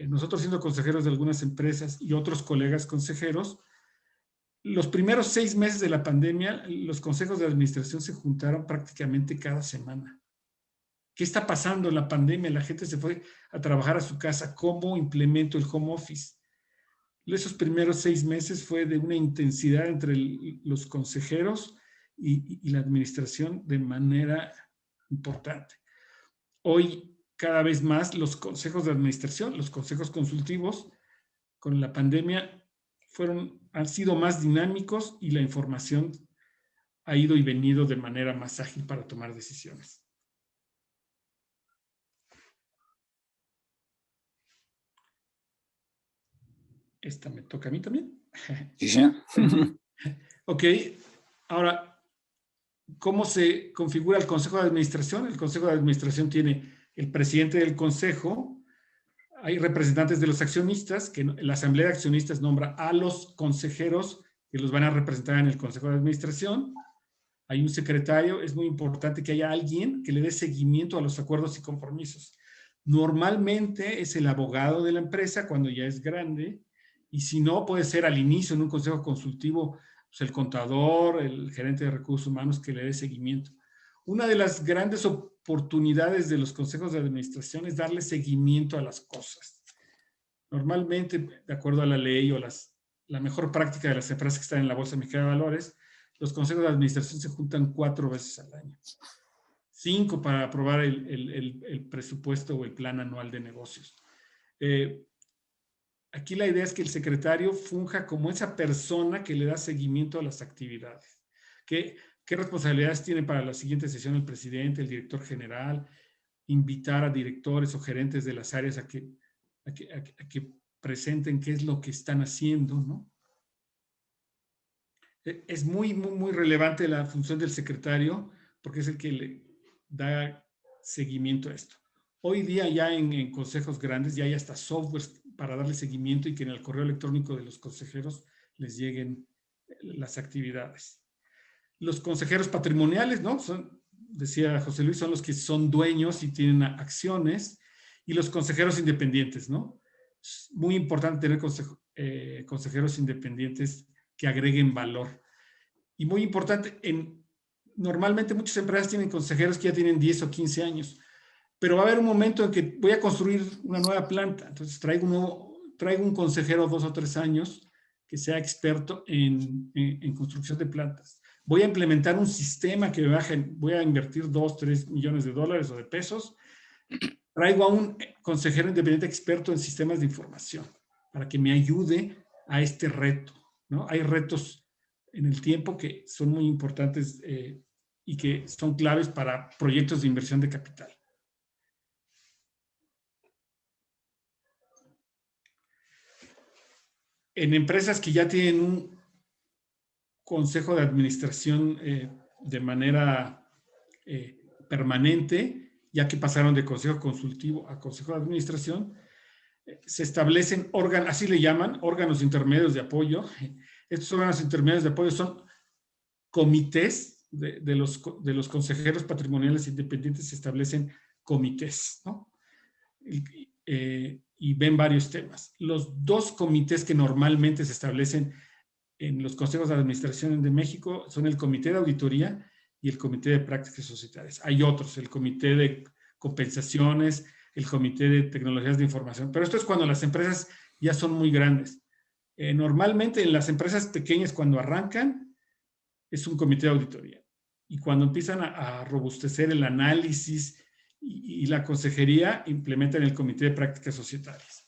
Nosotros, siendo consejeros de algunas empresas y otros colegas consejeros, los primeros 6 meses de la pandemia, los consejos de administración se juntaron prácticamente cada semana. ¿Qué está pasando en la pandemia? La gente se fue a trabajar a su casa. ¿Cómo implemento el home office? Esos primeros 6 meses fue de una intensidad entre los consejeros y la administración de manera importante. Hoy, cada vez más, los consejos de administración, los consejos consultivos, con la pandemia, han sido más dinámicos y la información ha ido y venido de manera más ágil para tomar decisiones. Esta me toca a mí también. Sí, sí. Ok, ahora, ¿cómo se configura el Consejo de Administración? El Consejo de Administración tiene el presidente del Consejo, hay representantes de los accionistas, que la Asamblea de Accionistas nombra a los consejeros que los van a representar en el Consejo de Administración. Hay un secretario. Es muy importante que haya alguien que le dé seguimiento a los acuerdos y compromisos. Normalmente es el abogado de la empresa cuando ya es grande, y si no, puede ser al inicio en un consejo consultivo, pues el contador, el gerente de recursos humanos que le dé seguimiento. Una de las grandes oportunidades de los consejos de administración es darle seguimiento a las cosas. Normalmente, de acuerdo a la ley o la mejor práctica de las empresas que están en la Bolsa Mexicana de Valores, los consejos de administración se juntan 4 veces al año. 5 para aprobar el presupuesto o el plan anual de negocios. Aquí la idea es que el secretario funja como esa persona que le da seguimiento a las actividades. ¿Qué responsabilidades tiene para la siguiente sesión el presidente, el director general? Invitar a directores o gerentes de las áreas a que presenten qué es lo que están haciendo, ¿no? Es muy, muy, muy relevante la función del secretario, porque es el que le da seguimiento a esto. Hoy día ya en consejos grandes ya hay hasta softwares para darle seguimiento y que en el correo electrónico de los consejeros les lleguen las actividades. Los consejeros patrimoniales, ¿no? Decía José Luis, son los que son dueños y tienen acciones, y los consejeros independientes, ¿no? Es muy importante tener consejeros independientes que agreguen valor. Y muy importante, normalmente muchas empresas tienen consejeros que ya tienen 10 o 15 años, pero va a haber un momento en que voy a construir una nueva planta, entonces traigo un consejero 2 o 3 años que sea experto en construcción de plantas. Voy a implementar un sistema que voy a invertir 2, 3 millones de dólares o de pesos. Traigo a un consejero independiente experto en sistemas de información para que me ayude a este reto, ¿no? Hay retos en el tiempo que son muy importantes y que son claves para proyectos de inversión de capital. En empresas que ya tienen un consejo de administración de manera permanente, ya que pasaron de consejo consultivo a consejo de administración, se establecen órganos, así le llaman, órganos intermedios de apoyo. Estos órganos intermedios de apoyo son comités de los consejeros patrimoniales independientes. Se establecen comités, ¿no? Y ven varios temas. Los 2 comités que normalmente se establecen en los consejos de administración de México son el Comité de Auditoría y el Comité de Prácticas Societarias. Hay otros, el Comité de Compensaciones, el Comité de Tecnologías de Información, pero esto es cuando las empresas ya son muy grandes. Normalmente en las empresas pequeñas, cuando arrancan, es un comité de auditoría. y cuando empiezan a robustecer el análisis y la consejería, implementan el Comité de Prácticas Societarias.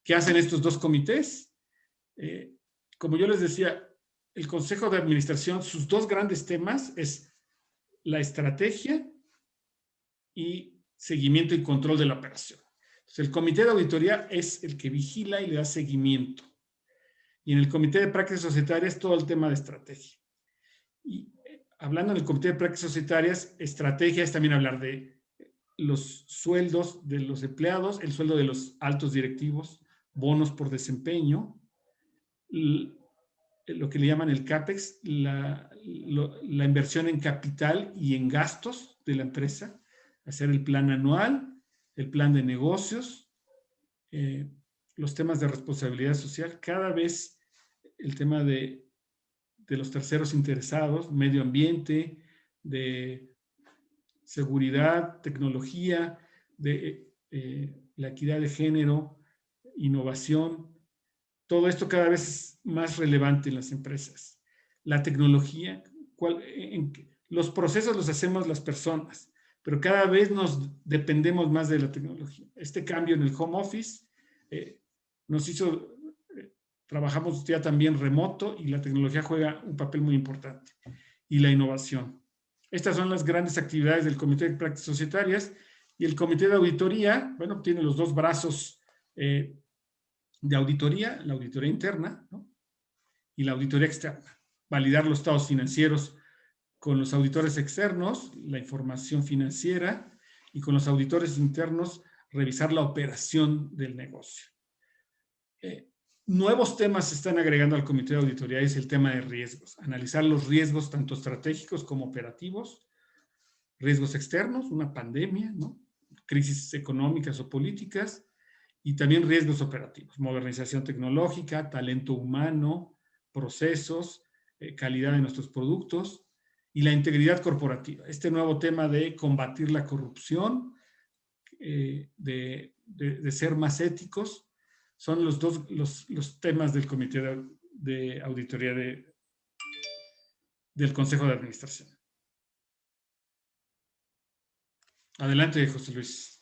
¿Qué hacen estos dos comités? Como yo les decía, el Consejo de Administración, sus dos grandes temas es la estrategia y seguimiento y control de la operación. Entonces, el Comité de Auditoría es el que vigila y le da seguimiento. Y en el Comité de Prácticas Societarias, todo el tema de estrategia. Y hablando en el Comité de Prácticas Societarias, estrategia es también hablar de los sueldos de los empleados, el sueldo de los altos directivos, bonos por desempeño, lo que le llaman el CAPEX, la inversión en capital y en gastos de la empresa, hacer el plan anual, el plan de negocios, los temas de responsabilidad social, cada vez el tema de los terceros interesados, medio ambiente, de seguridad, tecnología, de la equidad de género, innovación. Todo esto cada vez es más relevante en las empresas. La tecnología, los procesos los hacemos las personas, pero cada vez nos dependemos más de la tecnología. Este cambio en el home office nos hizo, trabajamos ya también remoto y la tecnología juega un papel muy importante. Y la innovación. Estas son las grandes actividades del Comité de Prácticas Societarias y el Comité de Auditoría, bueno, tiene los dos brazos de auditoría, la auditoría interna, ¿no? Y la auditoría externa. Validar los estados financieros con los auditores externos, la información financiera, y con los auditores internos, revisar la operación del negocio. Nuevos temas se están agregando al Comité de Auditoría, es el tema de riesgos. Analizar los riesgos tanto estratégicos como operativos, riesgos externos, una pandemia, ¿no? Crisis económicas o políticas, y también riesgos operativos, modernización tecnológica, talento humano, procesos, calidad de nuestros productos y la integridad corporativa. Este nuevo tema de combatir la corrupción, de ser más éticos, son los temas del Comité de Auditoría del Consejo de Administración. Adelante, José Luis.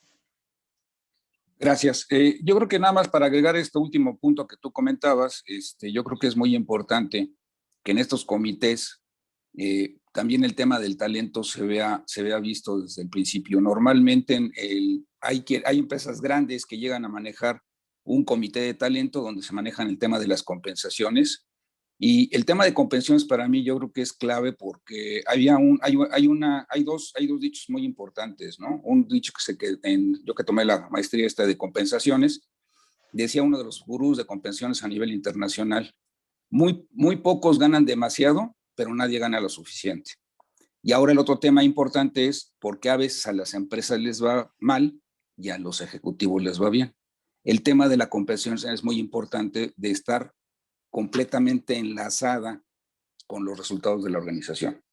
Gracias. Yo creo que nada más para agregar este último punto que tú comentabas, yo creo que es muy importante que en estos comités también el tema del talento se vea visto desde el principio. Normalmente hay empresas grandes que llegan a manejar un comité de talento donde se manejan el tema de las compensaciones. Y el tema de compensaciones para mí yo creo que es clave porque hay dos dichos muy importantes, ¿no? Un dicho yo que tomé la maestría de compensaciones, decía uno de los gurús de compensaciones a nivel internacional, muy pocos ganan demasiado, pero nadie gana lo suficiente. Y ahora el otro tema importante es por qué a veces a las empresas les va mal y a los ejecutivos les va bien. El tema de la compensación es muy importante, de estar completamente enlazada con los resultados de la organización.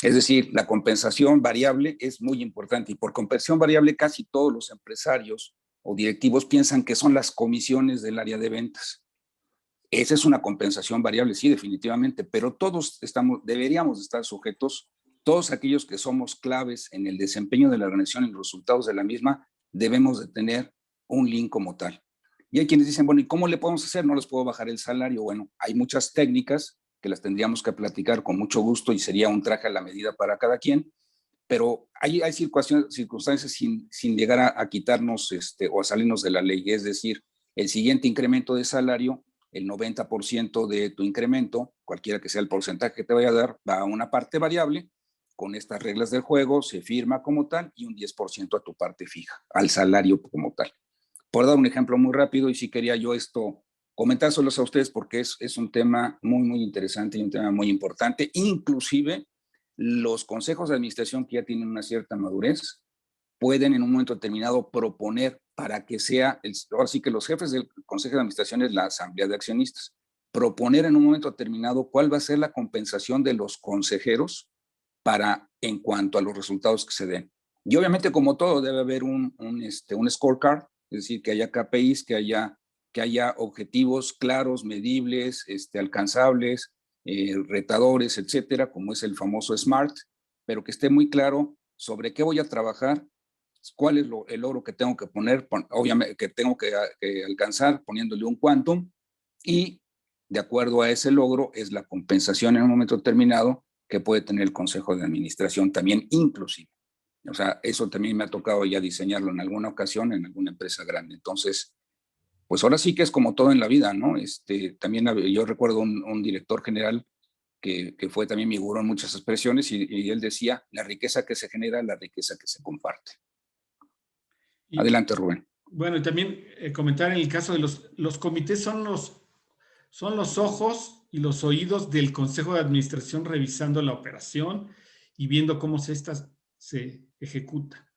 Es decir, la compensación variable es muy importante, y por compensación variable casi todos los empresarios o directivos piensan que son las comisiones del área de ventas. Esa es una compensación variable, sí, definitivamente, pero todos deberíamos estar sujetos, todos aquellos que somos claves en el desempeño de la organización y los resultados de la misma, debemos de tener un link como tal. Y hay quienes dicen, bueno, ¿y cómo le podemos hacer? No les puedo bajar el salario. Bueno, hay muchas técnicas que las tendríamos que platicar con mucho gusto y sería un traje a la medida para cada quien, pero hay circunstancias sin llegar a quitarnos o a salirnos de la ley. Es decir, el siguiente incremento de salario, el 90% de tu incremento, cualquiera que sea el porcentaje que te vaya a dar, va a una parte variable. Con estas reglas del juego se firma como tal y un 10% a tu parte fija, al salario como tal. Por dar un ejemplo muy rápido, y sí quería yo comentárselos a ustedes porque es un tema muy interesante y un tema muy importante. Inclusive los consejos de administración que ya tienen una cierta madurez pueden en un momento determinado proponer para que sea, ahora sí que los jefes del consejo de administración es la asamblea de accionistas, proponer en un momento determinado cuál va a ser la compensación de los consejeros en cuanto a los resultados que se den. Y obviamente, como todo, debe haber un scorecard, es decir, que haya KPIs, que haya objetivos claros, medibles, alcanzables, retadores, etcétera, como es el famoso SMART, pero que esté muy claro sobre qué voy a trabajar, cuál es el logro que tengo que poner, obviamente que tengo que alcanzar poniéndole un quantum, y de acuerdo a ese logro es la compensación en un momento determinado que puede tener el Consejo de Administración también inclusive. O sea, eso también me ha tocado ya diseñarlo en alguna ocasión en alguna empresa grande. Entonces, pues ahora sí que es como todo en la vida, ¿no? También yo recuerdo un director general que fue también mi gurú en muchas expresiones y él decía, la riqueza que se genera, la riqueza que se comparte. Adelante, Rubén. Bueno, y también comentar en el caso de los comités son los ojos y los oídos del Consejo de Administración revisando la operación y viendo cómo se ejecuta.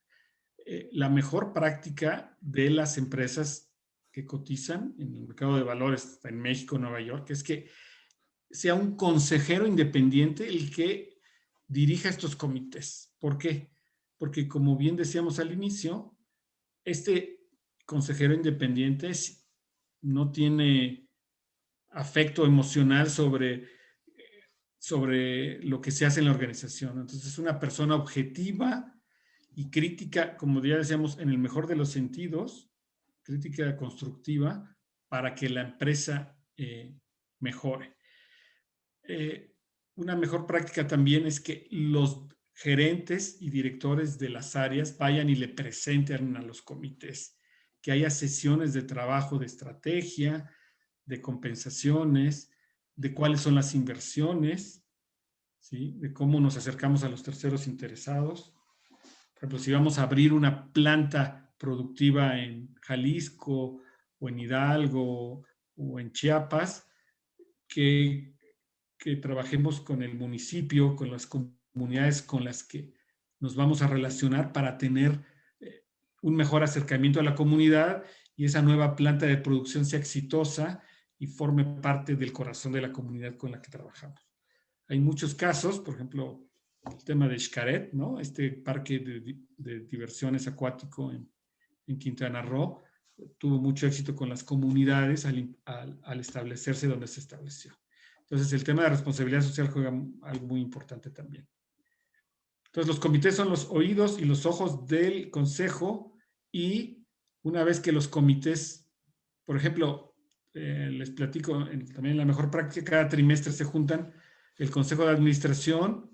La mejor práctica de las empresas que cotizan en el mercado de valores en México, Nueva York, es que sea un consejero independiente el que dirija estos comités. ¿Por qué? Porque como bien decíamos al inicio, este consejero independiente no tiene afecto emocional sobre lo que se hace en la organización. Entonces es una persona objetiva y crítica, como ya decíamos, en el mejor de los sentidos, crítica constructiva para que la empresa mejore. Una mejor práctica también es que los gerentes y directores de las áreas vayan y le presenten a los comités, que haya sesiones de trabajo de estrategia, de compensaciones, de cuáles son las inversiones, ¿sí? De cómo nos acercamos a los terceros interesados. Por ejemplo, si vamos a abrir una planta productiva en Jalisco o en Hidalgo o en Chiapas, que trabajemos con el municipio, con las comunidades con las que nos vamos a relacionar para tener un mejor acercamiento a la comunidad y esa nueva planta de producción sea exitosa y forme parte del corazón de la comunidad con la que trabajamos. Hay muchos casos, por ejemplo, el tema de Xcaret, ¿no? Este parque de diversiones acuático en Quintana Roo, tuvo mucho éxito con las comunidades al establecerse donde se estableció. Entonces, el tema de responsabilidad social juega algo muy importante también. Entonces, los comités son los oídos y los ojos del consejo, y una vez que los comités, por ejemplo, les platico también la mejor práctica, cada trimestre se juntan el consejo de administración.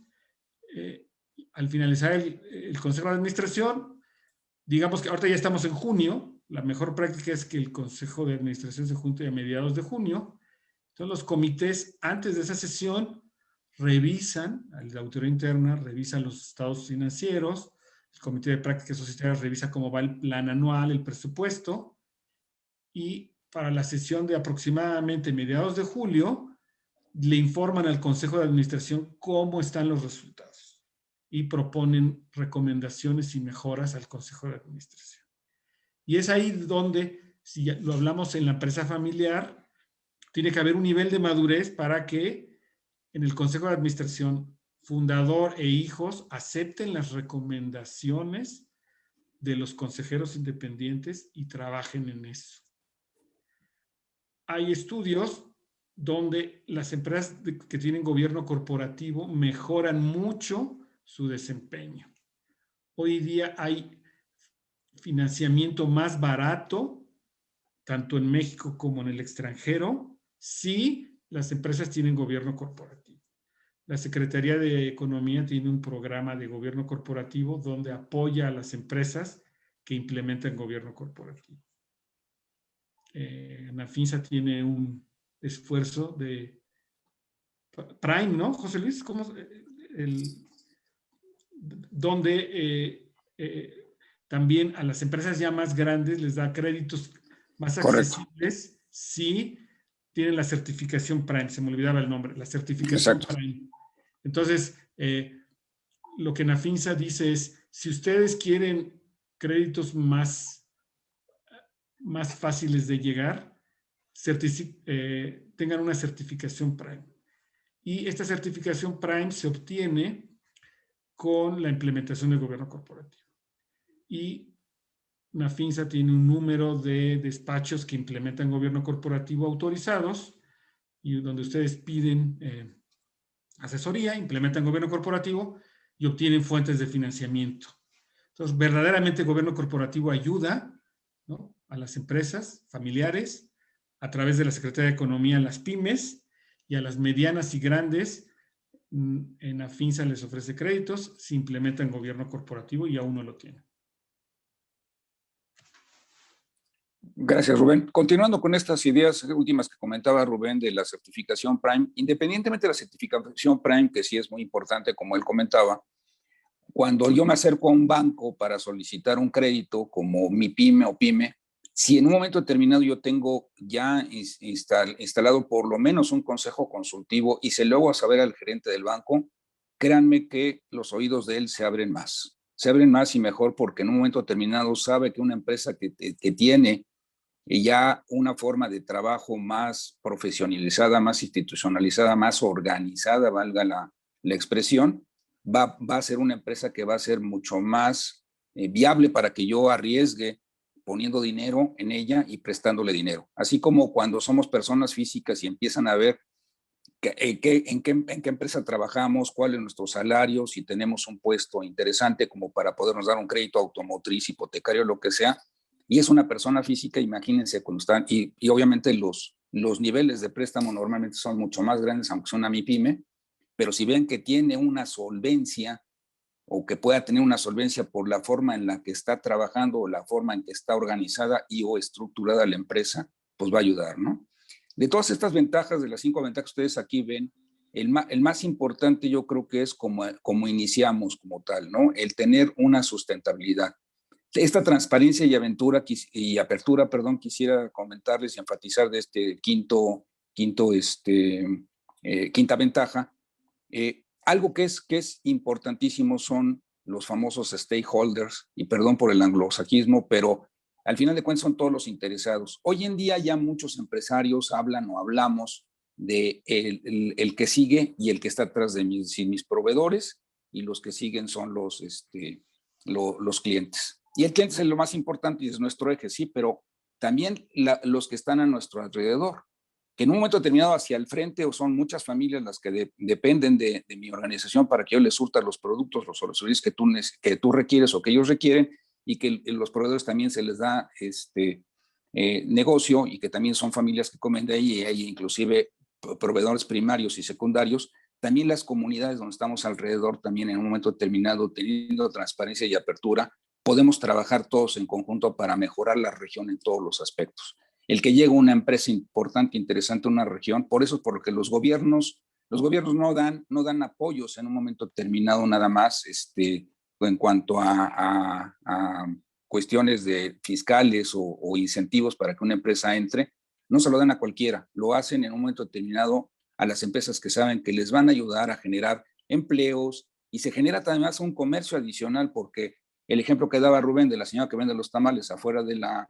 Al finalizar el consejo de administración, digamos que ahorita ya estamos en junio, la mejor práctica es que el consejo de administración se junte a mediados de junio. Entonces, los comités, antes de esa sesión, revisan, la auditoría interna revisa los estados financieros, el comité de prácticas societarias revisa cómo va el plan anual, el presupuesto, y para la sesión de aproximadamente mediados de julio, le informan al Consejo de Administración cómo están los resultados y proponen recomendaciones y mejoras al Consejo de Administración. Y es ahí donde, si lo hablamos en la empresa familiar, tiene que haber un nivel de madurez para que en el Consejo de Administración fundador e hijos acepten las recomendaciones de los consejeros independientes y trabajen en eso. Hay estudios donde las empresas que tienen gobierno corporativo mejoran mucho su desempeño. Hoy día hay financiamiento más barato, tanto en México como en el extranjero, si las empresas tienen gobierno corporativo. La Secretaría de Economía tiene un programa de gobierno corporativo donde apoya a las empresas que implementan gobierno corporativo. Nafinsa tiene un esfuerzo de Prime, ¿no, José Luis? Donde también a las empresas ya más grandes les da créditos más accesibles si tienen la certificación Prime. Se me olvidaba el nombre, la certificación Prime. Entonces, lo que Nafinsa dice es, si ustedes quieren créditos más fáciles de llegar, tengan una certificación Prime. Y esta certificación Prime se obtiene con la implementación del gobierno corporativo. Y Nafinsa tiene un número de despachos que implementan gobierno corporativo autorizados, y donde ustedes piden asesoría, implementan gobierno corporativo, y obtienen fuentes de financiamiento. Entonces, verdaderamente el gobierno corporativo ayuda, ¿no?, a las empresas familiares a través de la Secretaría de Economía, a las pymes y a las medianas y grandes. En Afinsa les ofrece créditos, se implementa en gobierno corporativo y aún no lo tienen. Gracias, Rubén. Continuando con estas ideas últimas que comentaba Rubén de la certificación Prime, independientemente de la certificación Prime, que sí es muy importante, como él comentaba, cuando yo me acerco a un banco para solicitar un crédito como mi pyme o pyme, si en un momento determinado yo tengo ya instalado por lo menos un consejo consultivo y se lo hago saber al gerente del banco, créanme que los oídos de él se abren más y mejor, porque en un momento determinado sabe que una empresa que tiene ya una forma de trabajo más profesionalizada, más institucionalizada, más organizada, valga la expresión, va a ser una empresa que va a ser mucho más viable para que yo arriesgue poniendo dinero en ella y prestándole dinero. Así como cuando somos personas físicas y empiezan a ver en qué empresa trabajamos, cuál es nuestro salario, si tenemos un puesto interesante como para podernos dar un crédito automotriz, hipotecario, lo que sea, y es una persona física, imagínense cuando están, y obviamente los niveles de préstamo normalmente son mucho más grandes, aunque son una MIPYME, pero si ven que tiene una solvencia o que pueda tener una solvencia por la forma en la que está trabajando o la forma en que está organizada y o estructurada la empresa, pues va a ayudar, ¿no? De todas estas ventajas, de las 5 ventajas que ustedes aquí ven, el más importante yo creo que es como iniciamos como tal, ¿no? El tener una sustentabilidad. Esta transparencia y apertura, quisiera comentarles y enfatizar de este quinta ventaja. Algo que es importantísimo son los famosos stakeholders, y perdón por el anglosaquismo, pero al final de cuentas son todos los interesados. Hoy en día ya muchos empresarios hablan o hablamos de el que sigue y el que está atrás de mis proveedores, y los que siguen son los clientes. Y el cliente es lo más importante y es nuestro eje, sí, pero también los que están a nuestro alrededor, que en un momento determinado hacia el frente, o son muchas familias las que dependen de mi organización para que yo les surta los productos, los servicios que tú requieres o que ellos requieren, y que los proveedores también se les da negocio, y que también son familias que comen de ahí, y hay inclusive proveedores primarios y secundarios. También las comunidades donde estamos alrededor, también en un momento determinado, teniendo transparencia y apertura, podemos trabajar todos en conjunto para mejorar la región en todos los aspectos. El que llegue una empresa importante, interesante a una región, por eso es por lo que los gobiernos no dan apoyos en un momento determinado nada más, en cuanto a cuestiones de fiscales o incentivos para que una empresa entre. No se lo dan a cualquiera, lo hacen en un momento determinado a las empresas que saben que les van a ayudar a generar empleos, y se genera además un comercio adicional, porque el ejemplo que daba Rubén de la señora que vende los tamales afuera de la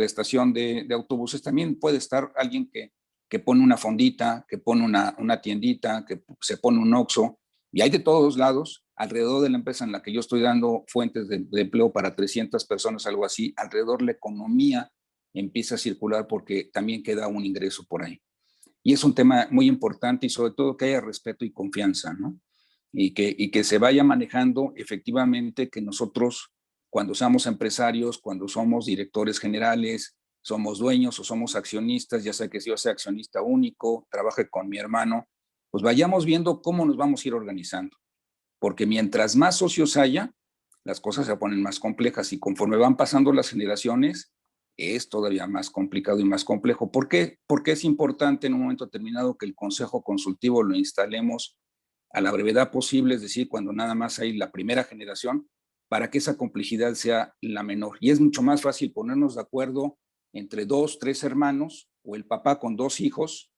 estación de autobuses, también puede estar alguien que pone una fondita, que pone una tiendita, que se pone un Oxxo, y hay de todos lados, alrededor de la empresa en la que yo estoy dando fuentes de empleo para 300 personas, algo así, alrededor la economía empieza a circular porque también queda un ingreso por ahí. Y es un tema muy importante, y sobre todo que haya respeto y confianza, ¿no? Y que se vaya manejando efectivamente, que nosotros, cuando seamos empresarios, cuando somos directores generales, somos dueños o somos accionistas, ya sea que yo sea accionista único, trabaje con mi hermano, pues vayamos viendo cómo nos vamos a ir organizando. Porque mientras más socios haya, las cosas se ponen más complejas, y conforme van pasando las generaciones, es todavía más complicado y más complejo. ¿Por qué? Porque es importante en un momento determinado que el consejo consultivo lo instalemos a la brevedad posible, es decir, cuando nada más hay la primera generación, para que esa complejidad sea la menor. Y es mucho más fácil ponernos de acuerdo entre 2, 3 hermanos, o el papá con 2 hijos,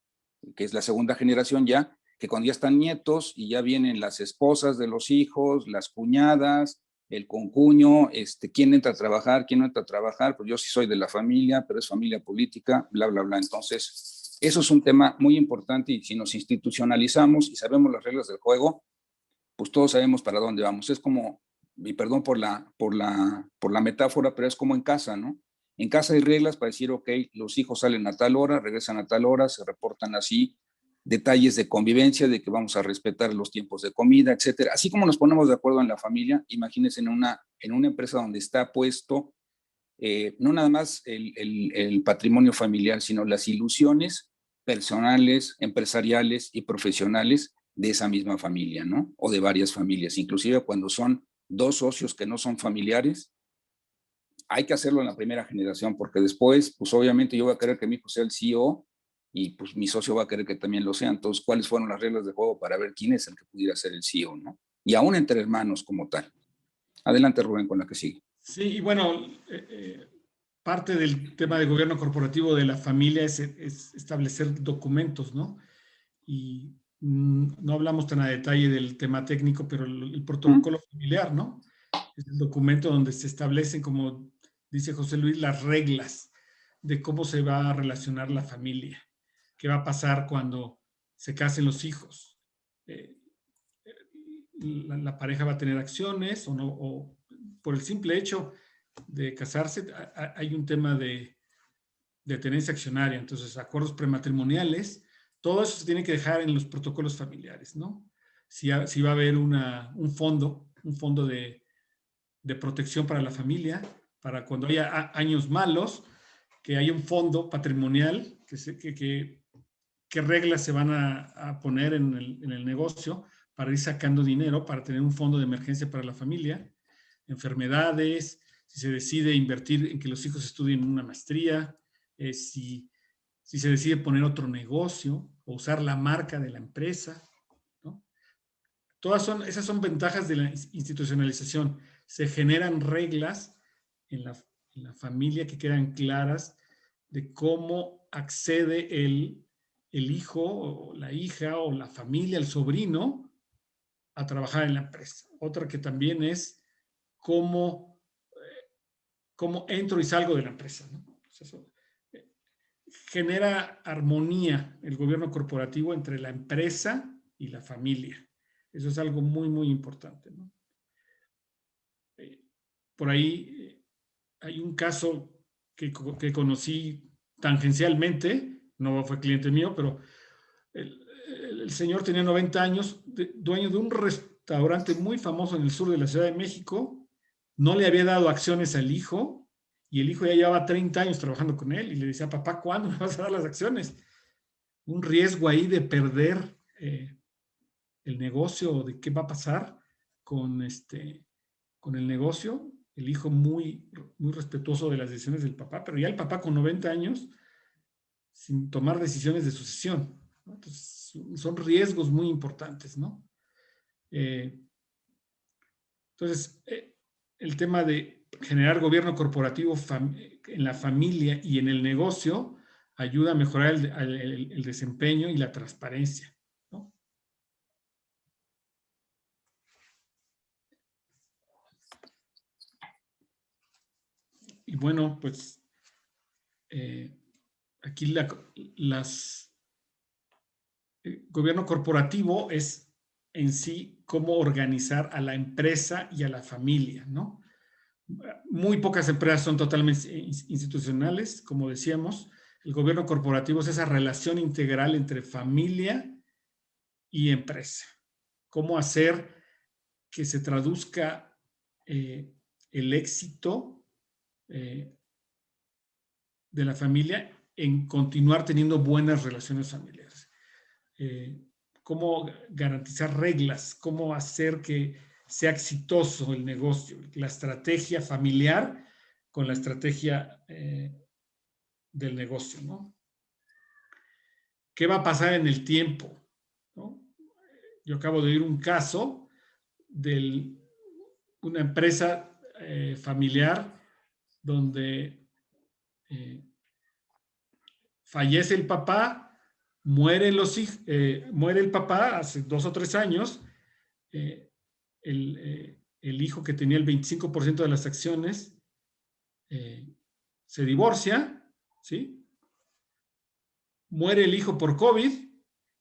que es la segunda generación ya, que cuando ya están nietos y ya vienen las esposas de los hijos, las cuñadas, el concuño, quién entra a trabajar, quién no entra a trabajar, pues yo sí soy de la familia, pero es familia política, bla, bla, bla. Entonces, eso es un tema muy importante, y si nos institucionalizamos y sabemos las reglas del juego, pues todos sabemos para dónde vamos. Es como, y perdón por la metáfora, pero es como en casa, ¿no? En casa hay reglas para decir, ok, los hijos salen a tal hora, regresan a tal hora, se reportan así, detalles de convivencia, de que vamos a respetar los tiempos de comida, etcétera. Así como nos ponemos de acuerdo en la familia, imagínense en una empresa donde está puesto no nada más el patrimonio familiar, sino las ilusiones personales, empresariales y profesionales de esa misma familia, ¿no? O de varias familias, inclusive cuando son dos socios que no son familiares, hay que hacerlo en la primera generación, porque después, pues obviamente yo voy a querer que mi hijo sea el CEO y pues mi socio va a querer que también lo sea. Entonces, ¿cuáles fueron las reglas de juego para ver quién es el que pudiera ser el CEO, ¿no? Y aún entre hermanos como tal. Adelante, Rubén, con la que sigue. Sí, y bueno, parte del tema de gobierno corporativo de la familia es establecer documentos, ¿no? Y no hablamos tan a detalle del tema técnico, pero el protocolo familiar, ¿no? Es el documento donde se establecen, como dice José Luis, las reglas de cómo se va a relacionar la familia, qué va a pasar cuando se casen los hijos. La pareja va a tener acciones o no, o por el simple hecho de casarse hay un tema de tenencia accionaria, entonces acuerdos prematrimoniales, todo eso se tiene que dejar en los protocolos familiares, ¿no? Si va a haber un fondo de protección para la familia, para cuando haya años malos, que haya un fondo patrimonial, qué reglas se van a poner en el negocio para ir sacando dinero, para tener un fondo de emergencia para la familia, enfermedades, si se decide invertir en que los hijos estudien una maestría, si se decide poner otro negocio o usar la marca de la empresa, ¿no? Esas son ventajas de la institucionalización. Se generan reglas en la familia que quedan claras de cómo accede el hijo o la hija o la familia, el sobrino, a trabajar en la empresa. Otra que también es cómo entro y salgo de la empresa, ¿no? Eso genera armonía el gobierno corporativo entre la empresa y la familia. Eso es algo muy, muy importante, ¿no? Por ahí hay un caso que conocí tangencialmente, no fue cliente mío, pero el señor tenía 90 años, dueño de un restaurante muy famoso en el sur de la Ciudad de México, no le había dado acciones al hijo, y el hijo ya llevaba 30 años trabajando con él, y le decía, papá, ¿cuándo me vas a dar las acciones? Un riesgo ahí de perder el negocio, de qué va a pasar con el negocio. El hijo muy, muy respetuoso de las decisiones del papá, pero ya el papá con 90 años sin tomar decisiones de sucesión, ¿no? Entonces, son riesgos muy importantes, ¿no? Entonces, el tema de generar gobierno corporativo en la familia y en el negocio ayuda a mejorar el desempeño y la transparencia, ¿no? Y bueno, pues aquí gobierno corporativo es en sí cómo organizar a la empresa y a la familia, ¿no? Muy pocas empresas son totalmente institucionales, como decíamos. El gobierno corporativo es esa relación integral entre familia y empresa. Cómo hacer que se traduzca el éxito de la familia en continuar teniendo buenas relaciones familiares. Cómo garantizar reglas, cómo hacer que sea exitoso el negocio, la estrategia familiar con la estrategia del negocio, ¿no? ¿Qué va a pasar en el tiempo? ¿No? Yo acabo de oír un caso de una empresa familiar donde fallece el papá, muere el papá hace 2 o 3 años, el hijo que tenía el 25% de las acciones se divorcia, ¿sí? Muere el hijo por COVID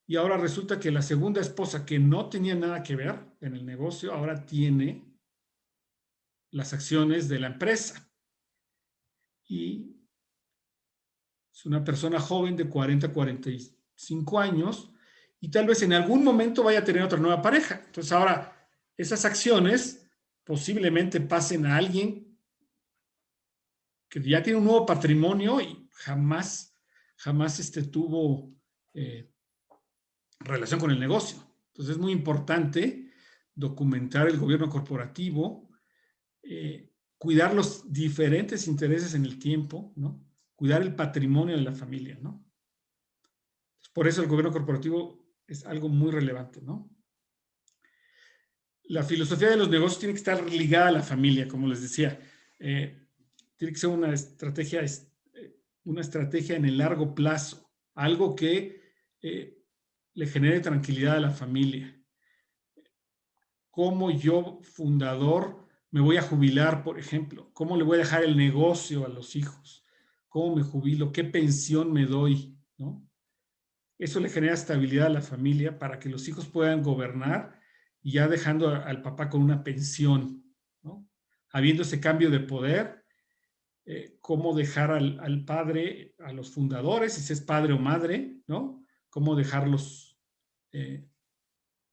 y ahora resulta que la segunda esposa, que no tenía nada que ver en el negocio, ahora tiene las acciones de la empresa. Y es una persona joven de 40 a 45 años y tal vez en algún momento vaya a tener otra nueva pareja. Entonces ahora esas acciones posiblemente pasen a alguien que ya tiene un nuevo patrimonio y jamás tuvo relación con el negocio. Entonces es muy importante documentar el gobierno corporativo, cuidar los diferentes intereses en el tiempo, ¿no? Cuidar el patrimonio de la familia, ¿no? Por eso el gobierno corporativo es algo muy relevante, ¿no? La filosofía de los negocios tiene que estar ligada a la familia, como les decía. Tiene que ser una estrategia en el largo plazo, algo que le genere tranquilidad a la familia. ¿Cómo yo, fundador, me voy a jubilar, por ejemplo? ¿Cómo le voy a dejar el negocio a los hijos? ¿Cómo me jubilo? ¿Qué pensión me doy? ¿No? Eso le genera estabilidad a la familia para que los hijos puedan gobernar y ya dejando al papá con una pensión, ¿no? Habiendo ese cambio de poder, cómo dejar al padre, a los fundadores, si es padre o madre, ¿no? Cómo dejarlos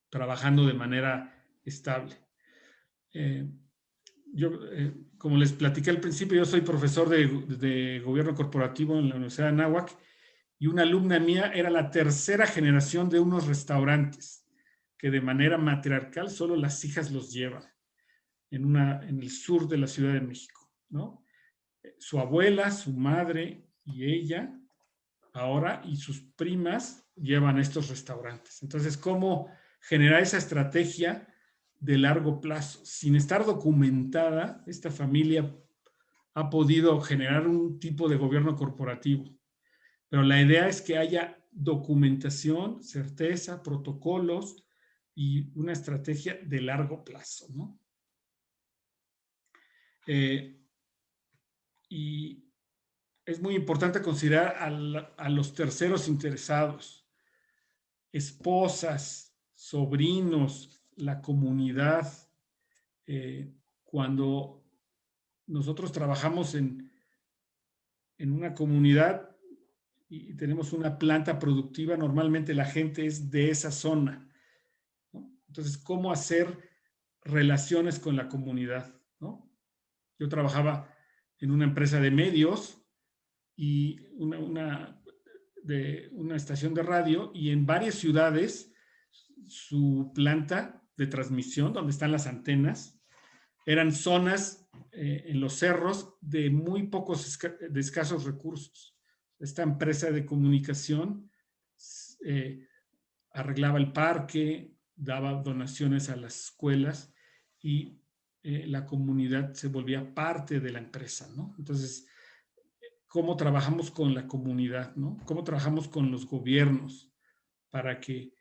trabajando de manera estable. Como les platiqué al principio, yo soy profesor de gobierno corporativo en la Universidad de Anáhuac, y una alumna mía era la tercera generación de unos restaurantes que de manera matriarcal solo las hijas los llevan en el sur de la Ciudad de México, ¿no? Su abuela, su madre y ella ahora y sus primas llevan estos restaurantes. Entonces, ¿cómo generar esa estrategia de largo plazo? Sin estar documentada, esta familia ha podido generar un tipo de gobierno corporativo. Pero la idea es que haya documentación, certeza, protocolos y una estrategia de largo plazo, ¿no? Y es muy importante considerar a los terceros interesados, esposas, sobrinos, la comunidad. Cuando nosotros trabajamos en una comunidad y tenemos una planta productiva, normalmente la gente es de esa zona, ¿no? Entonces, ¿cómo hacer relaciones con la comunidad, ¿no? Yo trabajaba en una empresa de medios y una estación de radio, y en varias ciudades su planta de transmisión, donde están las antenas, eran zonas en los cerros de muy pocos, de escasos recursos. Esta empresa de comunicación arreglaba el parque, daba donaciones a las escuelas y la comunidad se volvía parte de la empresa, ¿no? Entonces, ¿cómo trabajamos con la comunidad, ¿no? ¿Cómo trabajamos con los gobiernos para que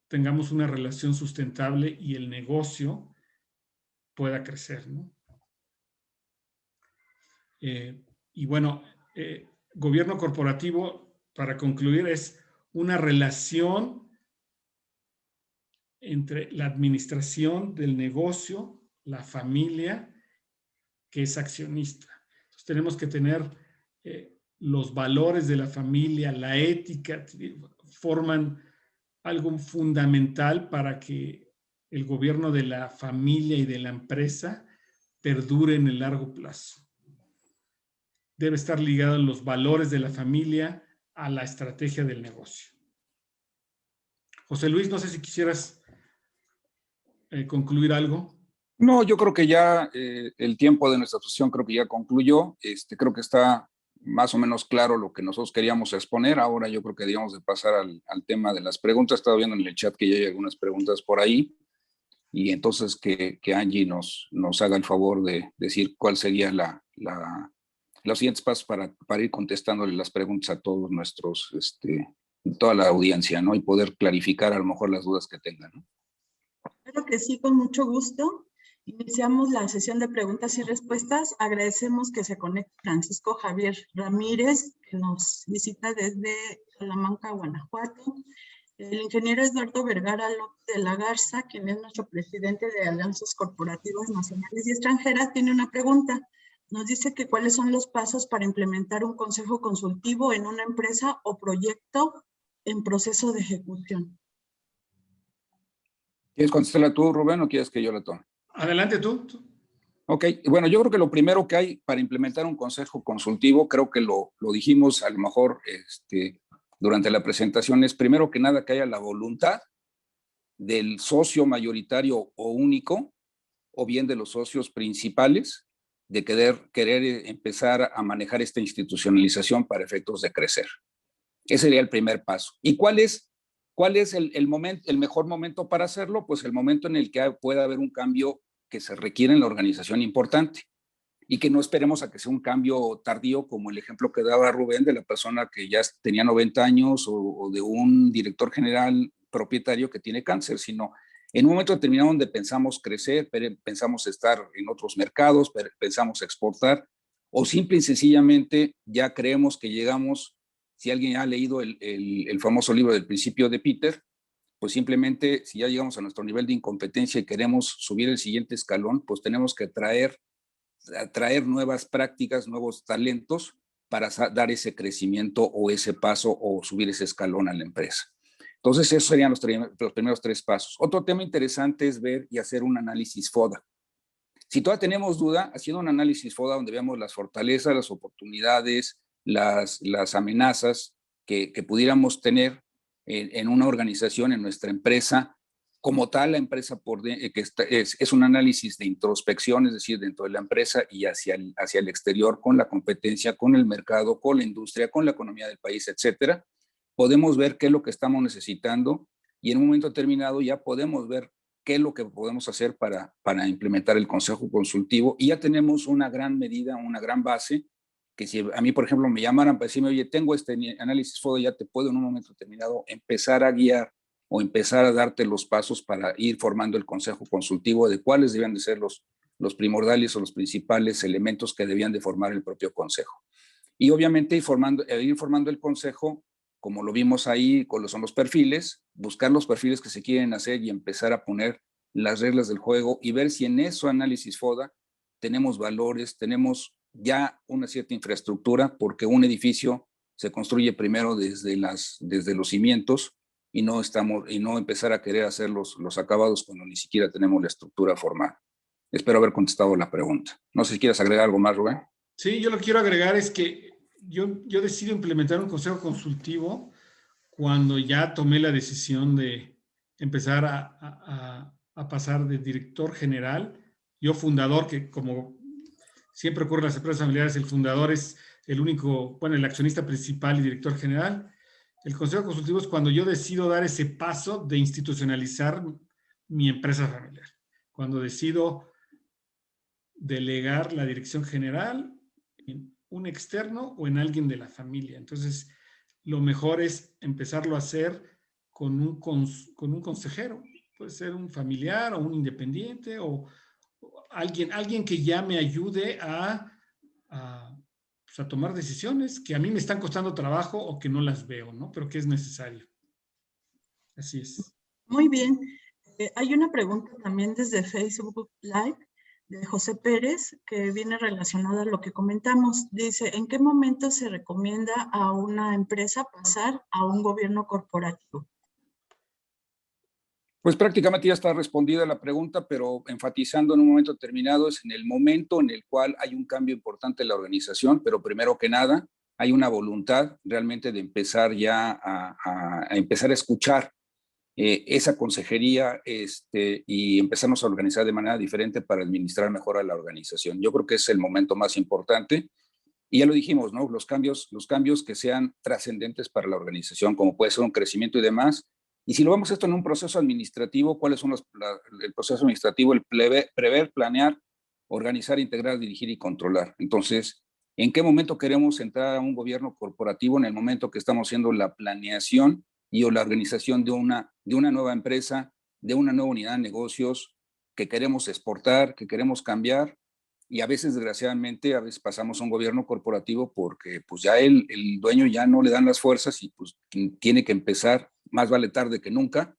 tengamos una relación sustentable y el negocio pueda crecer, ¿no? Y bueno, gobierno corporativo, para concluir, es una relación entre la administración del negocio, la familia, que es accionista. Entonces tenemos que tener los valores de la familia, la ética, forman algo fundamental para que el gobierno de la familia y de la empresa perdure en el largo plazo. Debe estar ligado a los valores de la familia, a la estrategia del negocio. José Luis, no sé si quisieras concluir algo. No, yo creo que ya el tiempo de nuestra sesión creo que ya concluyó. Creo que está más o menos claro lo que nosotros queríamos exponer. Ahora yo creo que debíamos de pasar al tema de las preguntas. Estaba viendo en el chat que ya hay algunas preguntas por ahí. Y entonces que Angie nos haga el favor de decir cuál sería los siguientes pasos para ir contestándole las preguntas a todos nuestros, toda la audiencia, ¿no? Y poder clarificar a lo mejor las dudas que tengan, ¿no? Claro que sí, con mucho gusto. Iniciamos la sesión de preguntas y respuestas. Agradecemos que se conecte Francisco Javier Ramírez, que nos visita desde Salamanca, Guanajuato. El ingeniero Eduardo Vergara López de la Garza, quien es nuestro presidente de Alianzas Corporativas Nacionales y Extranjeras, tiene una pregunta. Nos dice que cuáles son los pasos para implementar un consejo consultivo en una empresa o proyecto en proceso de ejecución. ¿Quieres contestarla tú, Rubén, o quieres que yo la tome? Adelante tú. Ok, bueno, yo creo que lo primero que hay para implementar un consejo consultivo, creo que lo dijimos a lo mejor durante la presentación, es primero que nada que haya la voluntad del socio mayoritario o único, o bien de los socios principales, de querer empezar a manejar esta institucionalización para efectos de crecer. Ese sería el primer paso. ¿Y cuál es el mejor momento para hacerlo? Pues el momento en el que pueda haber un cambio que se requiere en la organización importante y que no esperemos a que sea un cambio tardío, como el ejemplo que daba Rubén de la persona que ya tenía 90 años o de un director general propietario que tiene cáncer, sino en un momento determinado donde pensamos crecer, pensamos estar en otros mercados, pensamos exportar, o simple y sencillamente ya creemos que llegamos, si alguien ha leído el famoso libro del Principio de Peter, pues simplemente si ya llegamos a nuestro nivel de incompetencia y queremos subir el siguiente escalón, pues tenemos que traer nuevas prácticas, nuevos talentos para dar ese crecimiento o ese paso o subir ese escalón a la empresa. Entonces, esos serían los primeros 3 pasos. Otro tema interesante es ver y hacer un análisis FODA. Si todavía tenemos duda, haciendo un análisis FODA donde veamos las fortalezas, las oportunidades, las amenazas que pudiéramos tener en una organización, en nuestra empresa, como tal, la empresa es un análisis de introspección, es decir, dentro de la empresa y hacia el exterior, con la competencia, con el mercado, con la industria, con la economía del país, etcétera. Podemos ver qué es lo que estamos necesitando y en un momento determinado ya podemos ver qué es lo que podemos hacer para implementar el consejo consultivo y ya tenemos una gran medida, una gran base, que si a mí, por ejemplo, me llamaran para decirme, oye, tengo este análisis FODA, ya te puedo en un momento determinado empezar a guiar o empezar a darte los pasos para ir formando el consejo consultivo de cuáles debían de ser los primordiales o los principales elementos que debían de formar el propio consejo. Y obviamente ir formando el consejo, como lo vimos ahí, son los perfiles, buscar los perfiles que se quieren hacer y empezar a poner las reglas del juego y ver si en ese análisis FODA tenemos valores, tenemos ya una cierta infraestructura, porque un edificio se construye primero desde los cimientos y no empezar a querer hacer los acabados cuando ni siquiera tenemos la estructura formal. Espero haber contestado la pregunta. No sé si quieres agregar algo más, Rubén. Sí, yo lo que quiero agregar es que yo decido implementar un consejo consultivo cuando ya tomé la decisión de empezar a pasar de director general, yo fundador, que como siempre ocurre en las empresas familiares, el fundador es el único, bueno, el accionista principal y director general. El consejo consultivo es cuando yo decido dar ese paso de institucionalizar mi empresa familiar, cuando decido delegar la dirección general en un externo o en alguien de la familia. Entonces, lo mejor es empezarlo a hacer con un consejero. Puede ser un familiar o un independiente o alguien que ya me ayude a tomar decisiones que a mí me están costando trabajo o que no las veo, ¿no? Pero que es necesario. Así es. Muy bien. Hay una pregunta también desde Facebook Live de José Pérez, que viene relacionada a lo que comentamos. Dice, ¿en qué momento se recomienda a una empresa pasar a un gobierno corporativo? Pues prácticamente ya está respondida la pregunta, pero enfatizando en un momento determinado es en el momento en el cual hay un cambio importante en la organización, pero primero que nada hay una voluntad realmente de empezar ya a empezar a escuchar esa consejería y empezarnos a organizar de manera diferente para administrar mejor a la organización. Yo creo que es el momento más importante. Y ya lo dijimos, ¿no? Los cambios que sean trascendentes para la organización, como puede ser un crecimiento y demás. Y si lo vemos esto en un proceso administrativo, ¿cuáles son el proceso administrativo? El prever, planear, organizar, integrar, dirigir y controlar. Entonces, ¿en qué momento queremos entrar a un gobierno corporativo? En el momento que estamos haciendo la planeación o la organización de una nueva empresa, de una nueva unidad de negocios que queremos exportar, que queremos cambiar. Y a veces, desgraciadamente, pasamos a un gobierno corporativo porque pues ya el dueño ya no le dan las fuerzas y pues tiene que empezar, más vale tarde que nunca,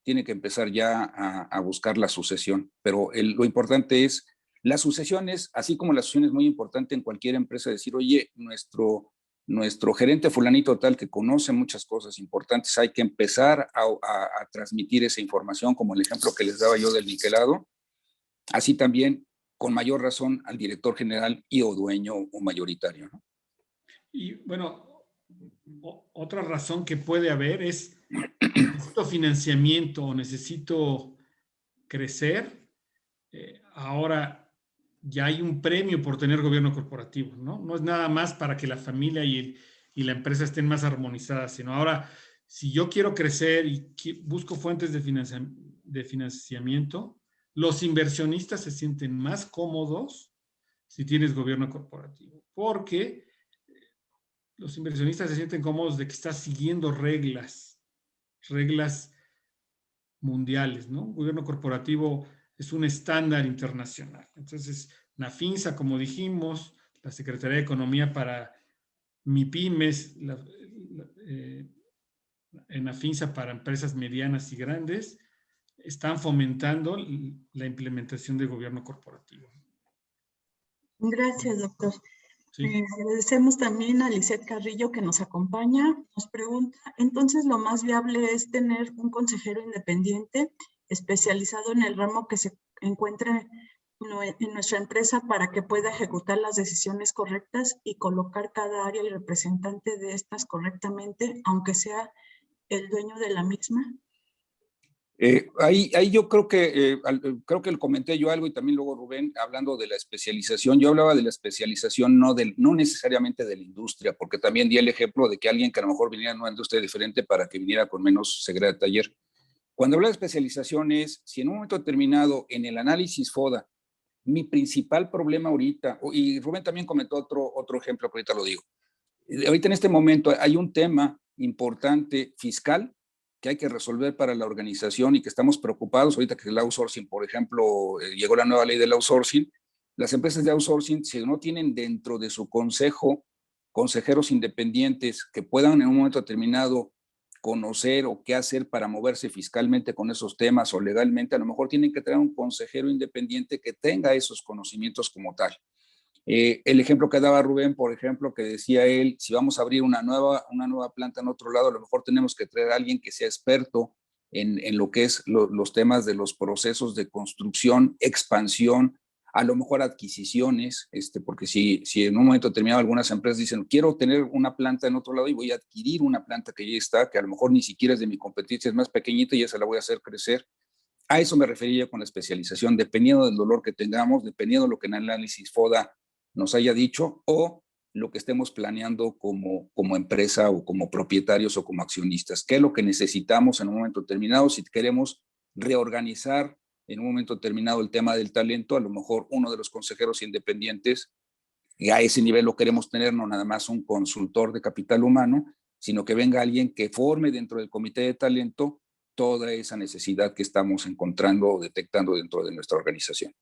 tiene que empezar ya a buscar la sucesión. Pero lo importante es, la sucesión es, así como la sucesión es muy importante en cualquier empresa, decir, oye, nuestro gerente fulanito tal que conoce muchas cosas importantes, hay que empezar a transmitir esa información, como el ejemplo que les daba yo del niquelado, así también con mayor razón al director general y o dueño o mayoritario, ¿no? Y bueno, otra razón que puede haber es, necesito financiamiento o necesito crecer. Ahora ya hay un premio por tener gobierno corporativo, ¿no? No es nada más para que la familia y la empresa estén más armonizadas, sino ahora, si yo quiero crecer y busco fuentes de financiamiento, los inversionistas se sienten más cómodos si tienes gobierno corporativo, porque los inversionistas se sienten cómodos de que estás siguiendo reglas mundiales, ¿no? Gobierno corporativo es un estándar internacional. Entonces, NAFINSA, como dijimos, la Secretaría de Economía para MIPYMES, NAFINSA para empresas medianas y grandes, están fomentando la implementación de gobierno corporativo. Gracias, doctor. Sí. Agradecemos también a Lisette Carrillo que nos acompaña. Nos pregunta, entonces lo más viable es tener un consejero independiente especializado en el ramo que se encuentre en nuestra empresa para que pueda ejecutar las decisiones correctas y colocar cada área y representante de estas correctamente, aunque sea el dueño de la misma. Ahí yo creo que le comenté yo algo y también luego Rubén hablando de la especialización. Yo hablaba de la especialización no necesariamente de la industria, porque también di el ejemplo de que alguien que a lo mejor viniera en una industria diferente para que viniera con menos segredo de taller. Cuando hablo de especialización es, si en un momento determinado en el análisis FODA, mi principal problema ahorita, y Rubén también comentó otro ejemplo, que ahorita lo digo. Ahorita en este momento hay un tema importante fiscal que hay que resolver para la organización y que estamos preocupados ahorita que el outsourcing, por ejemplo, llegó la nueva ley del outsourcing. Las empresas de outsourcing, si no tienen dentro de su consejo consejeros independientes que puedan en un momento determinado conocer o qué hacer para moverse fiscalmente con esos temas o legalmente, a lo mejor tienen que traer un consejero independiente que tenga esos conocimientos como tal. El ejemplo que daba Rubén, por ejemplo, que decía él, si vamos a abrir una nueva planta en otro lado, a lo mejor tenemos que traer a alguien que sea experto en lo que es los temas de los procesos de construcción, expansión, a lo mejor adquisiciones, porque si en un momento determinado algunas empresas dicen, quiero tener una planta en otro lado y voy a adquirir una planta que ya está, que a lo mejor ni siquiera es de mi competencia, es más pequeñita y ya se la voy a hacer crecer. A eso me refería con la especialización, dependiendo del dolor que tengamos, dependiendo de lo que en el análisis FODA nos haya dicho o lo que estemos planeando como empresa o como propietarios o como accionistas. ¿Qué es lo que necesitamos en un momento determinado? Si queremos reorganizar en un momento determinado el tema del talento, a lo mejor uno de los consejeros independientes, y a ese nivel lo queremos tener, no nada más un consultor de capital humano, sino que venga alguien que forme dentro del comité de talento toda esa necesidad que estamos encontrando o detectando dentro de nuestra organización.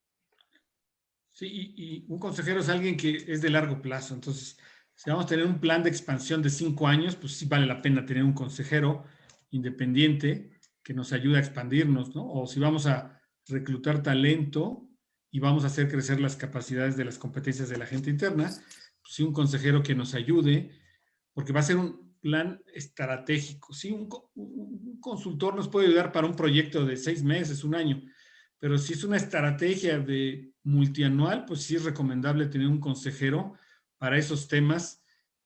Sí, y un consejero es alguien que es de largo plazo. Entonces, si vamos a tener un plan de expansión de 5 años, pues sí vale la pena tener un consejero independiente que nos ayude a expandirnos, ¿no? O si vamos a reclutar talento y vamos a hacer crecer las capacidades de las competencias de la gente interna, pues sí un consejero que nos ayude, porque va a ser un plan estratégico. Sí, un consultor nos puede ayudar para un proyecto de 6 meses, 1 año, pero si es una estrategia de multianual, pues sí es recomendable tener un consejero para esos temas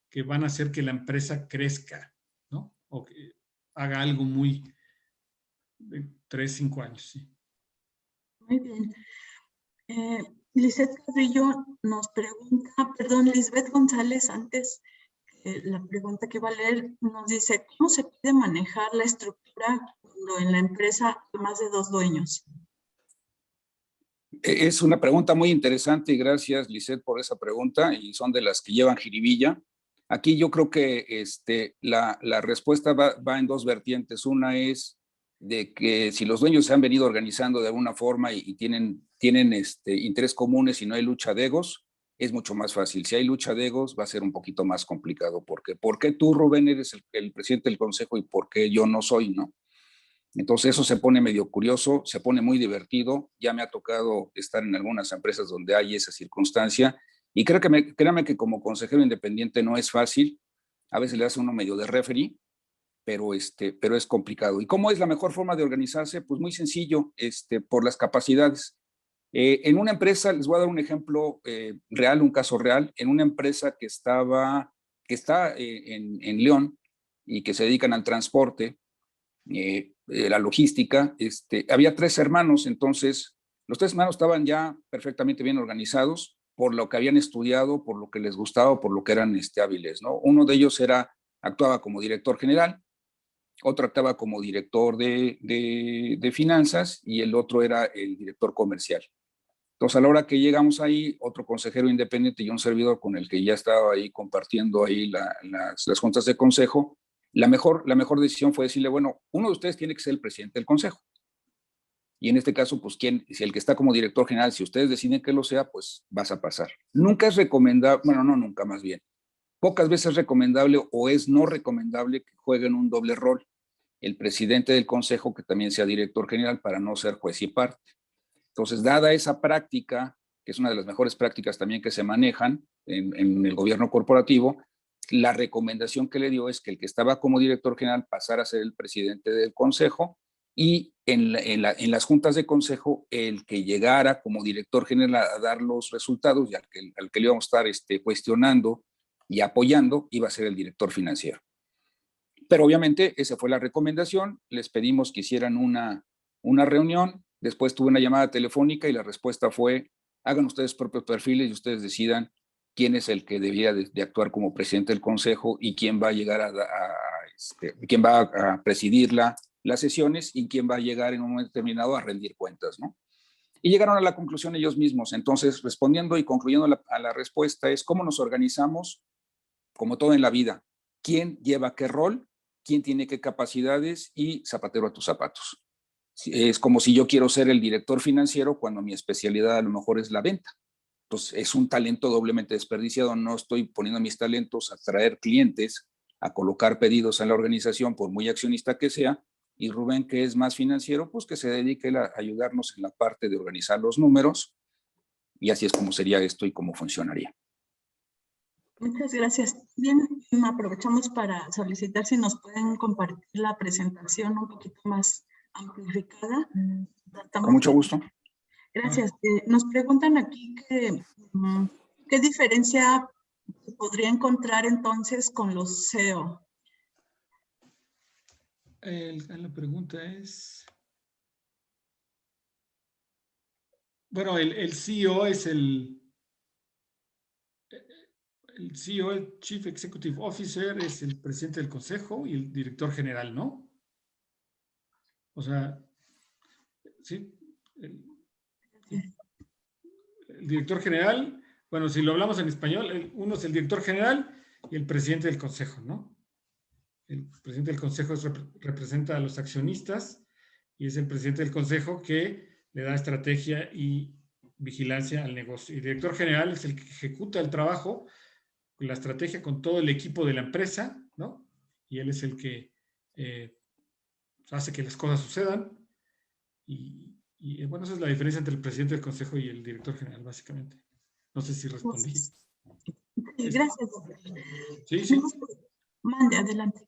que van a hacer que la empresa crezca, ¿no? O que haga algo muy de 3, 5 años, sí. Muy bien. Lisette Carrillo nos pregunta, perdón, Lisbeth González, antes la pregunta que va a leer, nos dice, ¿cómo se puede manejar la estructura cuando en la empresa hay más de 2 dueños? Es una pregunta muy interesante y gracias, Lisette, por esa pregunta, y son de las que llevan jiribilla. Aquí yo creo que la respuesta va en 2 vertientes. Una es de que si los dueños se han venido organizando de alguna forma y tienen interés comunes y no hay lucha de egos, es mucho más fácil. Si hay lucha de egos, va a ser un poquito más complicado. ¿Por qué tú, Rubén, eres el presidente del consejo y por qué yo no soy, no? Entonces eso se pone medio curioso, se pone muy divertido. Ya me ha tocado estar en algunas empresas donde hay esa circunstancia y créame que como consejero independiente no es fácil a veces le hace uno medio de referee, pero es complicado. ¿Y cómo es la mejor forma de organizarse? Pues muy sencillo, por las capacidades. En una empresa, les voy a dar un ejemplo real, un caso real, en una empresa que está en León y que se dedican al transporte, la logística, había 3 hermanos, entonces los 3 hermanos estaban ya perfectamente bien organizados por lo que habían estudiado, por lo que les gustaba, por lo que eran hábiles, ¿no? Uno de ellos actuaba como director general, otro actuaba como director de finanzas y el otro era el director comercial. Entonces, a la hora que llegamos ahí, otro consejero independiente y un servidor con el que ya estaba ahí compartiendo ahí las juntas de consejo, la mejor decisión fue decirle, bueno, uno de ustedes tiene que ser el presidente del consejo. Y en este caso, pues, si el que está como director general, si ustedes deciden que lo sea, pues vas a pasar. Nunca es recomendable, bueno, no nunca más bien, pocas veces es recomendable o es no recomendable que jueguen un doble rol. El presidente del consejo que también sea director general para no ser juez y parte. Entonces, dada esa práctica, que es una de las mejores prácticas también que se manejan en el gobierno corporativo, la recomendación que le dio es que el que estaba como director general pasara a ser el presidente del consejo y en las juntas de consejo, el que llegara como director general a dar los resultados y al que le íbamos a estar cuestionando y apoyando, iba a ser el director financiero. Pero obviamente esa fue la recomendación, les pedimos que hicieran una reunión, después tuve una llamada telefónica y la respuesta fue, hagan ustedes propios perfiles y ustedes decidan quién es el que debía de actuar como presidente del consejo y quién va a llegar quién va a presidir las sesiones y quién va a llegar en un momento determinado a rendir cuentas, ¿no? Y llegaron a la conclusión ellos mismos. Entonces, respondiendo y concluyendo a la respuesta es cómo nos organizamos, como todo en la vida, quién lleva qué rol, quién tiene qué capacidades y zapatero a tus zapatos. Es como si yo quiero ser el director financiero cuando mi especialidad a lo mejor es la venta. Entonces, es un talento doblemente desperdiciado. No estoy poniendo mis talentos a traer clientes, a colocar pedidos en la organización, por muy accionista que sea, y Rubén, que es más financiero, pues que se dedique a ayudarnos en la parte de organizar los números, y así es como sería esto y cómo funcionaría. Muchas gracias. Bien, aprovechamos para solicitar si nos pueden compartir la presentación un poquito más amplificada. Con mucho gusto. Gracias. Nos preguntan aquí qué diferencia se podría encontrar entonces con los CEO. La pregunta es... Bueno, el CEO es el CEO, el Chief Executive Officer, es el presidente del consejo y el director general, ¿no? O sea, sí. El director general, bueno, si lo hablamos en español, uno es el director general y el presidente del consejo, ¿no? El presidente del consejo representa a los accionistas y es el presidente del consejo que le da estrategia y vigilancia al negocio. Y el director general es el que ejecuta el trabajo, la estrategia con todo el equipo de la empresa, ¿no? Y él es el que hace que las cosas sucedan. Y bueno, esa es la diferencia entre el presidente del consejo y el director general, básicamente. No sé si respondí. Sí, gracias. Sí, sí. Mande, adelante.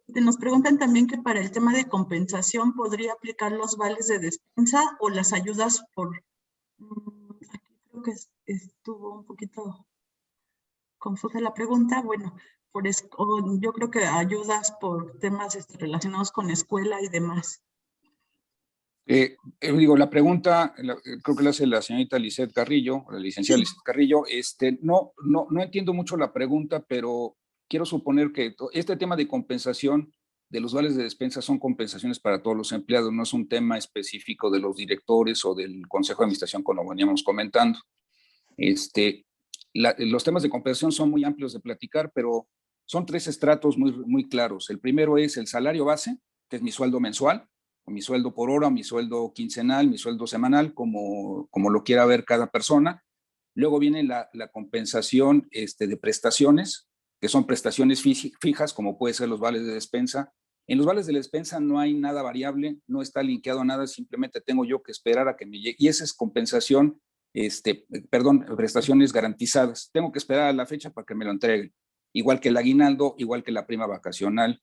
Nos preguntan también que para el tema de compensación podría aplicar los vales de despensa o las ayudas por... Aquí creo que estuvo un poquito confusa la pregunta. Bueno, yo creo que ayudas por temas relacionados con escuela y demás. La pregunta, creo que la hace la señorita Lisette Carrillo, la licenciada Lisette Carrillo. No entiendo mucho la pregunta, pero quiero suponer que este tema de compensación de los vales de despensa son compensaciones para todos los empleados, no es un tema específico de los directores o del Consejo de Administración, como veníamos comentando. Los temas de compensación son muy amplios de platicar, pero son 3 estratos muy, muy claros. El primero es el salario base, que es mi sueldo mensual, o mi sueldo por hora, o mi sueldo quincenal, mi sueldo semanal, como lo quiera ver cada persona. Luego viene la compensación de prestaciones, que son prestaciones fijas, como puede ser los vales de despensa. En los vales de despensa no hay nada variable, no está linkeado a nada, simplemente tengo yo que esperar a que me llegue. Y esa es compensación prestaciones garantizadas. Tengo que esperar a la fecha para que me lo entreguen. Igual que el aguinaldo, igual que la prima vacacional,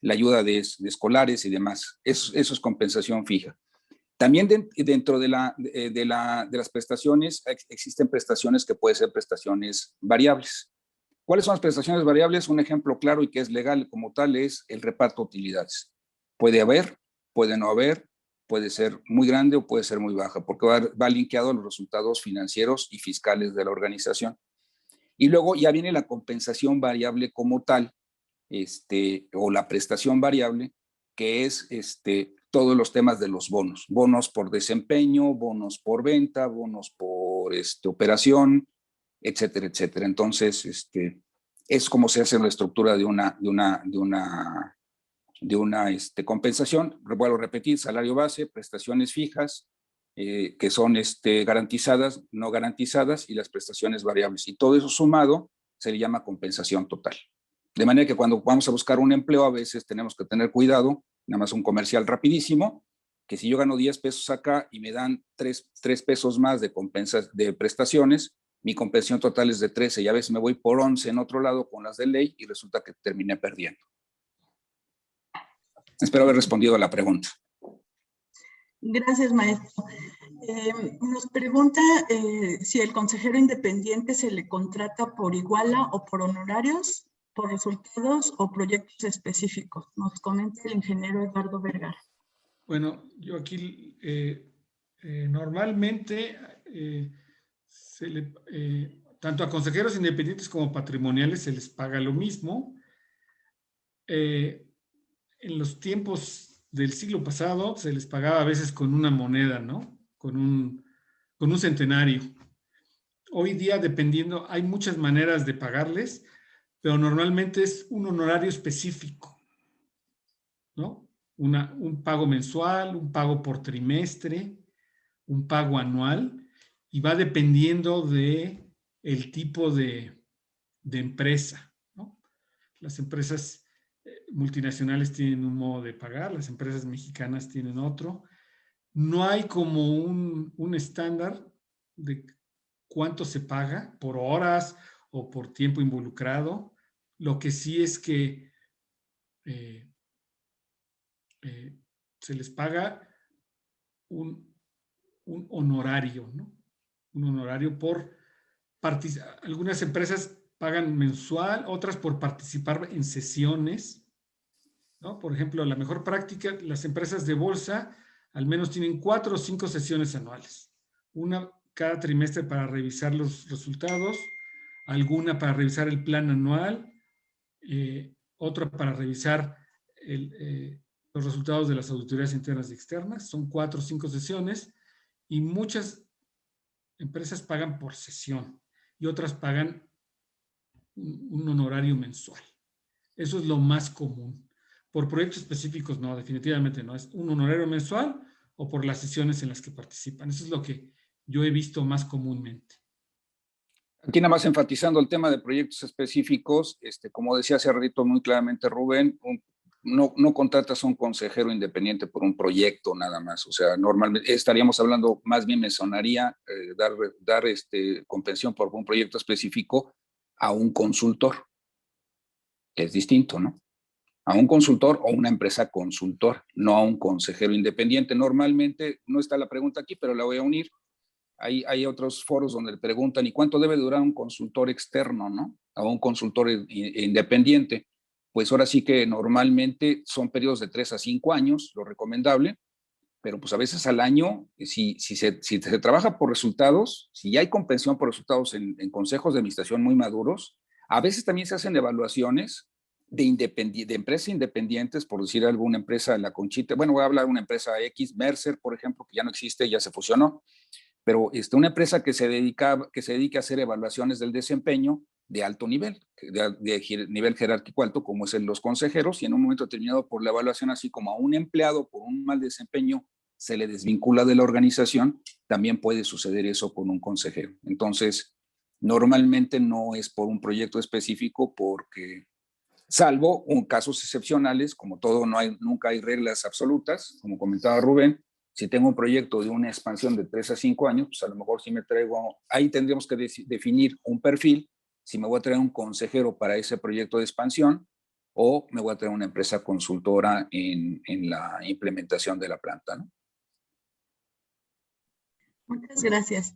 la ayuda de escolares y demás. Eso es compensación fija. También dentro de las prestaciones existen prestaciones que pueden ser prestaciones variables. ¿Cuáles son las prestaciones variables? Un ejemplo claro y que es legal como tal es el reparto de utilidades. Puede haber, puede no haber, puede ser muy grande o puede ser muy baja, porque va linkeado a los resultados financieros y fiscales de la organización. Y luego ya viene la compensación variable como tal, o la prestación variable, que es todos los temas de los bonos. Bonos por desempeño, bonos por venta, bonos por operación, etcétera, etcétera. Entonces, es como se hace la estructura de una compensación. Vuelvo a repetir, salario base, prestaciones fijas, que son garantizadas, no garantizadas, y las prestaciones variables. Y todo eso sumado se le llama compensación total. De manera que cuando vamos a buscar un empleo, a veces tenemos que tener cuidado, nada más un comercial rapidísimo, que si yo gano 10 pesos acá y me dan 3 pesos más de prestaciones, mi compensación total es de 13 y a veces me voy por 11 en otro lado con las de ley y resulta que terminé perdiendo. Espero haber respondido a la pregunta. Gracias, maestro. Nos pregunta si el consejero independiente se le contrata por iguala o por honorarios, por resultados o proyectos específicos. Nos comenta el ingeniero Eduardo Vergara. Bueno, yo aquí normalmente tanto a consejeros independientes como patrimoniales se les paga lo mismo. En los tiempos del siglo pasado se les pagaba a veces con una moneda, ¿no? Con un centenario. Hoy día, dependiendo, hay muchas maneras de pagarles, pero normalmente es un honorario específico, ¿no? Un pago mensual, un pago por trimestre, un pago anual, y va dependiendo de el tipo de empresa, ¿no? Las empresas multinacionales tienen un modo de pagar, las empresas mexicanas tienen otro. No hay como un estándar de cuánto se paga por horas o por tiempo involucrado. Lo que sí es que se les paga un honorario, ¿no? Un honorario por participar. Algunas empresas pagan mensual, otras por participar en sesiones, ¿no? Por ejemplo, la mejor práctica, las empresas de bolsa al menos tienen 4 o 5 sesiones anuales. Una cada trimestre para revisar los resultados, alguna para revisar el plan anual, otra para revisar los resultados de las auditorías internas y externas. Son 4 o 5 sesiones y muchas empresas pagan por sesión y otras pagan un honorario mensual. Eso es lo más común. Por proyectos específicos, no, definitivamente no. Es un honorario mensual o por las sesiones en las que participan. Eso es lo que yo he visto más comúnmente. Aquí nada más enfatizando el tema de proyectos específicos, como decía hace ratito muy claramente Rubén, no contratas a un consejero independiente por un proyecto nada más. O sea, normalmente estaríamos hablando, más bien me sonaría dar compensación por un proyecto específico a un consultor, que es distinto, ¿no? A un consultor o una empresa consultor, no a un consejero independiente. Normalmente, no está la pregunta aquí, pero la voy a unir. Hay otros foros donde le preguntan, ¿y cuánto debe durar un consultor externo, no? A un consultor independiente. Pues ahora sí que normalmente son periodos de 3 a 5 años, lo recomendable, pero pues a veces al año, si se trabaja por resultados, si ya hay compensación por resultados en consejos de administración muy maduros, a veces también se hacen evaluaciones de empresas independientes, por decir alguna empresa, la Conchita, bueno, voy a hablar de una empresa X, Mercer, por ejemplo, que ya no existe, ya se fusionó, pero una empresa que se dedica a hacer evaluaciones del desempeño de alto nivel, de nivel jerárquico alto, como es en los consejeros, y en un momento determinado por la evaluación, así como a un empleado por un mal desempeño se le desvincula de la organización, también puede suceder eso con un consejero. Entonces, normalmente no es por un proyecto específico, porque salvo casos excepcionales, como todo, nunca hay reglas absolutas, como comentaba Rubén, Si tengo un proyecto de una expansión de 3 a 5 años, pues a lo mejor sí me traigo, ahí tendríamos que definir un perfil, si me voy a traer un consejero para ese proyecto de expansión o me voy a traer una empresa consultora en la implementación de la planta, ¿no? Muchas gracias.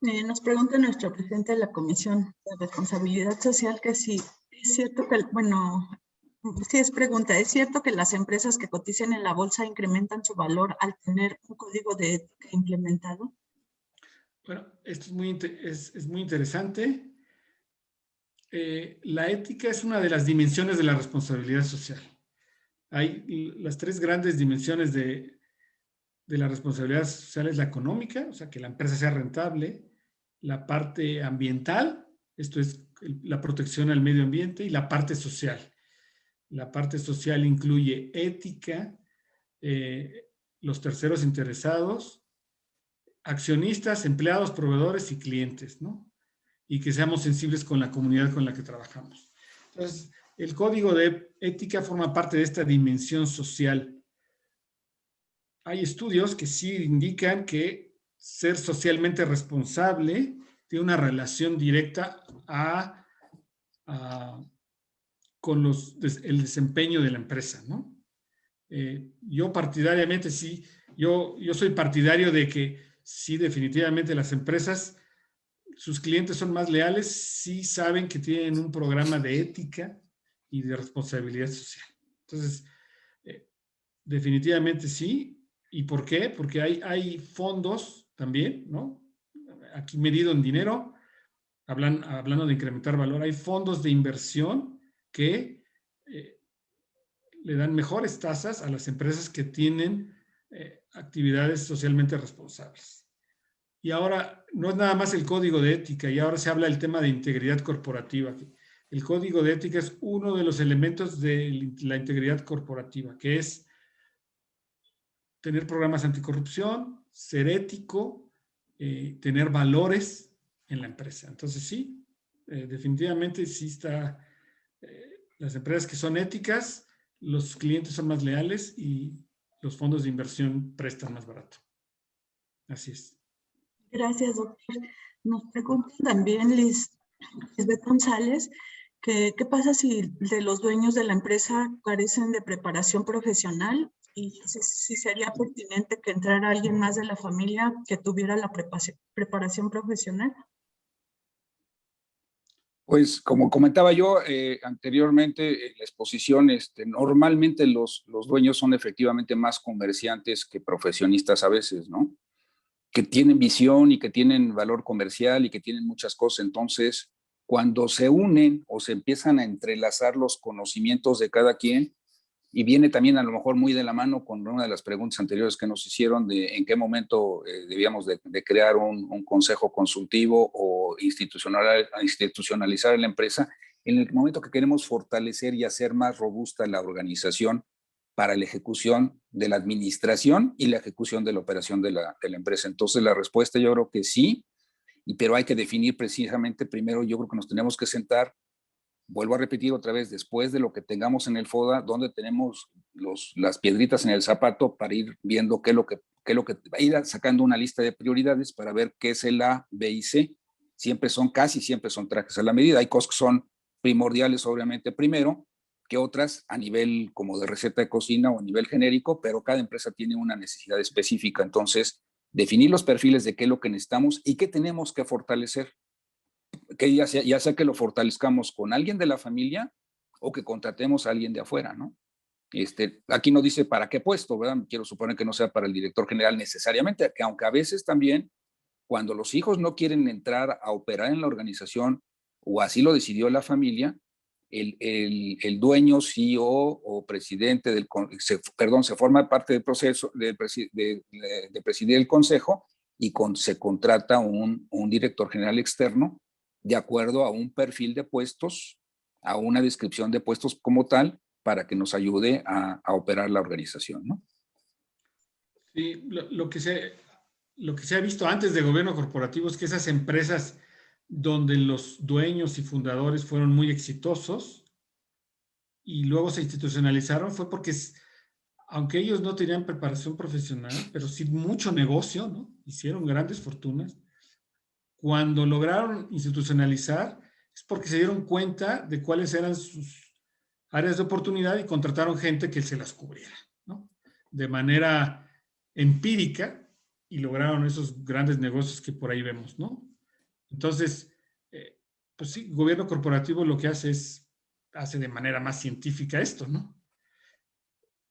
Nos pregunta nuestro presidente de la Comisión de Responsabilidad Social que si es cierto que, bueno, sí es pregunta, ¿es cierto que las empresas que cotizan en la bolsa incrementan su valor al tener un código de ética implementado? Bueno, esto es muy interesante. La ética es una de las dimensiones de la responsabilidad social. Hay las 3 grandes dimensiones de la responsabilidad social: es la económica, o sea, que la empresa sea rentable; la parte ambiental, esto es la protección al medio ambiente; y la parte social. La parte social incluye ética, los terceros interesados, accionistas, empleados, proveedores y clientes, ¿no? Y que seamos sensibles con la comunidad con la que trabajamos. Entonces, el código de ética forma parte de esta dimensión social. Hay estudios que sí indican que ser socialmente responsable tiene una relación directa con el desempeño de la empresa, ¿no? Yo partidariamente sí, yo soy partidario de que sí, definitivamente las empresas, sus clientes son más leales si saben que tienen un programa de ética y de responsabilidad social. Entonces, definitivamente sí. ¿Y por qué? Porque hay fondos también, ¿no? Aquí medido en dinero, hablando de incrementar valor, hay fondos de inversión que le dan mejores tasas a las empresas que tienen actividades socialmente responsables. Y ahora no es nada más el código de ética, y ahora se habla del tema de integridad corporativa. El código de ética es uno de los elementos de la integridad corporativa, que es tener programas anticorrupción, ser ético, tener valores en la empresa. Entonces sí, definitivamente sí está, las empresas que son éticas, los clientes son más leales y los fondos de inversión prestan más barato. Así es. Gracias, doctor. Nos preguntan también Lisbeth González, que qué pasa si de los dueños de la empresa carecen de preparación profesional y si sería pertinente que entrara alguien más de la familia que tuviera la preparación profesional. Pues como comentaba yo anteriormente en la exposición, normalmente los dueños son efectivamente más comerciantes que profesionistas a veces, ¿no? Que tienen visión y que tienen valor comercial y que tienen muchas cosas. Entonces, cuando se unen o se empiezan a entrelazar los conocimientos de cada quien, y viene también a lo mejor muy de la mano con una de las preguntas anteriores que nos hicieron de en qué momento debíamos de crear un consejo consultivo o institucionalizar la empresa, en el momento que queremos fortalecer y hacer más robusta la organización para la ejecución de la administración y la ejecución de la operación de la empresa. Entonces la respuesta yo creo que sí, pero hay que definir precisamente primero, yo creo que nos tenemos que sentar. Vuelvo a repetir otra vez, después de lo que tengamos en el FODA, donde tenemos las piedritas en el zapato para ir viendo qué es lo que ir sacando una lista de prioridades para ver qué es el A, B y C. Casi siempre son trajes a la medida. Hay cosas que son primordiales, obviamente, primero, que otras a nivel como de receta de cocina o a nivel genérico, pero cada empresa tiene una necesidad específica. Entonces, definir los perfiles de qué es lo que necesitamos y qué tenemos que fortalecer. Que ya sea que lo fortalezcamos con alguien de la familia o que contratemos a alguien de afuera, ¿no? Aquí no dice para qué puesto, ¿verdad? Quiero suponer que no sea para el director general necesariamente, que aunque a veces también, cuando los hijos no quieren entrar a operar en la organización o así lo decidió la familia, el dueño, CEO o presidente se forma parte del proceso de presidir el consejo y se contrata un director general externo de acuerdo a un perfil de puestos, a una descripción de puestos como tal, para que nos ayude a operar la organización, ¿no? Sí, lo que se ha visto antes de gobierno corporativo es que esas empresas donde los dueños y fundadores fueron muy exitosos y luego se institucionalizaron fue porque aunque ellos no tenían preparación profesional, pero sí mucho negocio, ¿no? Hicieron grandes fortunas. Cuando lograron institucionalizar, es porque se dieron cuenta de cuáles eran sus áreas de oportunidad y contrataron gente que se las cubriera, ¿no? De manera empírica, y lograron esos grandes negocios que por ahí vemos, ¿no? Entonces, pues sí, gobierno corporativo lo que hace de manera más científica esto, ¿no?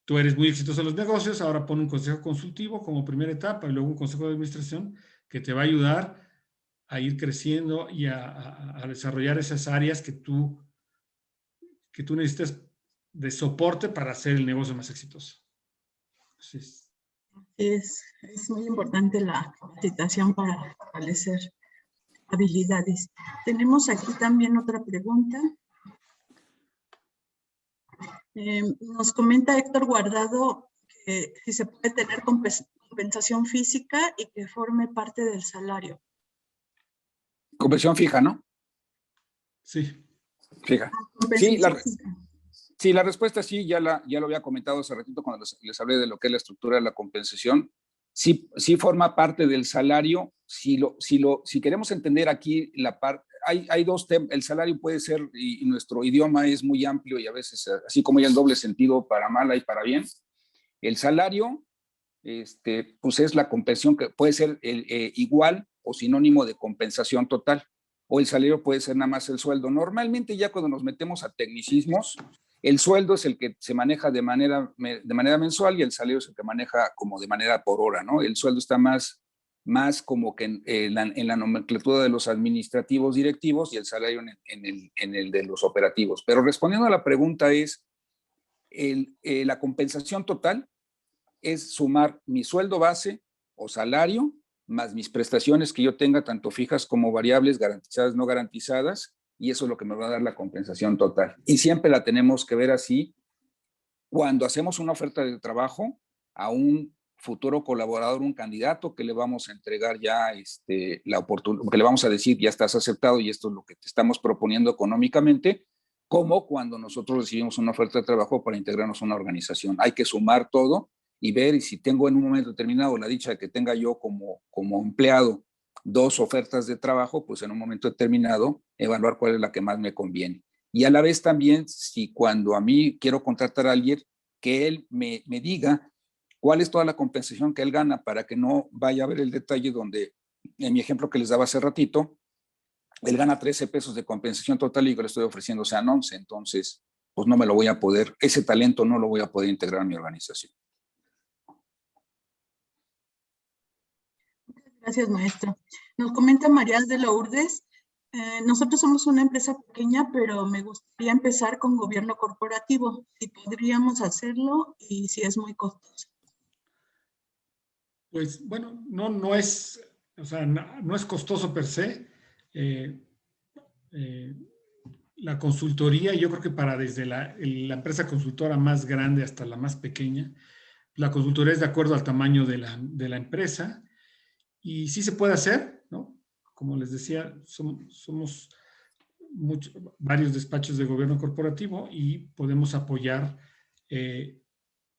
Tú eres muy exitoso en los negocios, ahora pon un consejo consultivo como primera etapa y luego un consejo de administración que te va a ayudar a ir creciendo y a desarrollar esas áreas que tú necesitas de soporte para hacer el negocio más exitoso. Entonces, Es muy importante la capacitación para fortalecer habilidades. Tenemos aquí también otra pregunta. Nos comenta Héctor Guardado que si se puede tener compensación física y que forme parte del salario. Compensación fija, ¿no? sí. Fija. Sí, la respuesta sí, ya lo había comentado hace ratito cuando les hablé de lo que es la estructura de la compensación. Sí forma parte del salario. Si queremos entender aquí la parte, hay dos temas. El salario puede ser, y nuestro idioma es muy amplio y a veces, así como hay el doble sentido para mala y para bien. El salario, pues es la compensación que puede ser igual o sinónimo de compensación total. O el salario puede ser nada más el sueldo. Normalmente ya cuando nos metemos a tecnicismos, el sueldo es el que se maneja de manera mensual y el salario es el que maneja como de manera por hora, ¿no? El sueldo está más como que en la nomenclatura de los administrativos directivos y el salario en el de los operativos. Pero respondiendo a la pregunta es, la compensación total es sumar mi sueldo base o salario más mis prestaciones que yo tenga, tanto fijas como variables, garantizadas, no garantizadas, y eso es lo que me va a dar la compensación total. Y siempre la tenemos que ver así cuando hacemos una oferta de trabajo a un futuro colaborador, un candidato que le vamos a entregar ya la oportunidad, que le vamos a decir, ya estás aceptado y esto es lo que te estamos proponiendo económicamente, como cuando nosotros recibimos una oferta de trabajo para integrarnos a una organización. Hay que sumar todo y ver, y si tengo en un momento determinado la dicha de que tenga yo como empleado 2 ofertas de trabajo, pues en un momento determinado evaluar cuál es la que más me conviene. Y a la vez también, si cuando a mí quiero contratar a alguien, que él me diga cuál es toda la compensación que él gana para que no vaya a ver el detalle donde, en mi ejemplo que les daba hace ratito, él gana 13 pesos de compensación total y yo le estoy ofreciendo sean 11, entonces pues no me lo voy a poder, ese talento no lo voy a poder integrar a mi organización. Gracias, maestro. Nos comenta María de Lourdes. Nosotros somos una empresa pequeña, pero me gustaría empezar con gobierno corporativo. Si podríamos hacerlo y si es muy costoso. Pues bueno, no es, o sea, no es costoso per se. La consultoría, yo creo que para desde la empresa consultora más grande hasta la más pequeña, la consultoría es de acuerdo al tamaño de la empresa y sí se puede hacer, ¿no? Como les decía, somos varios despachos de gobierno corporativo y podemos apoyar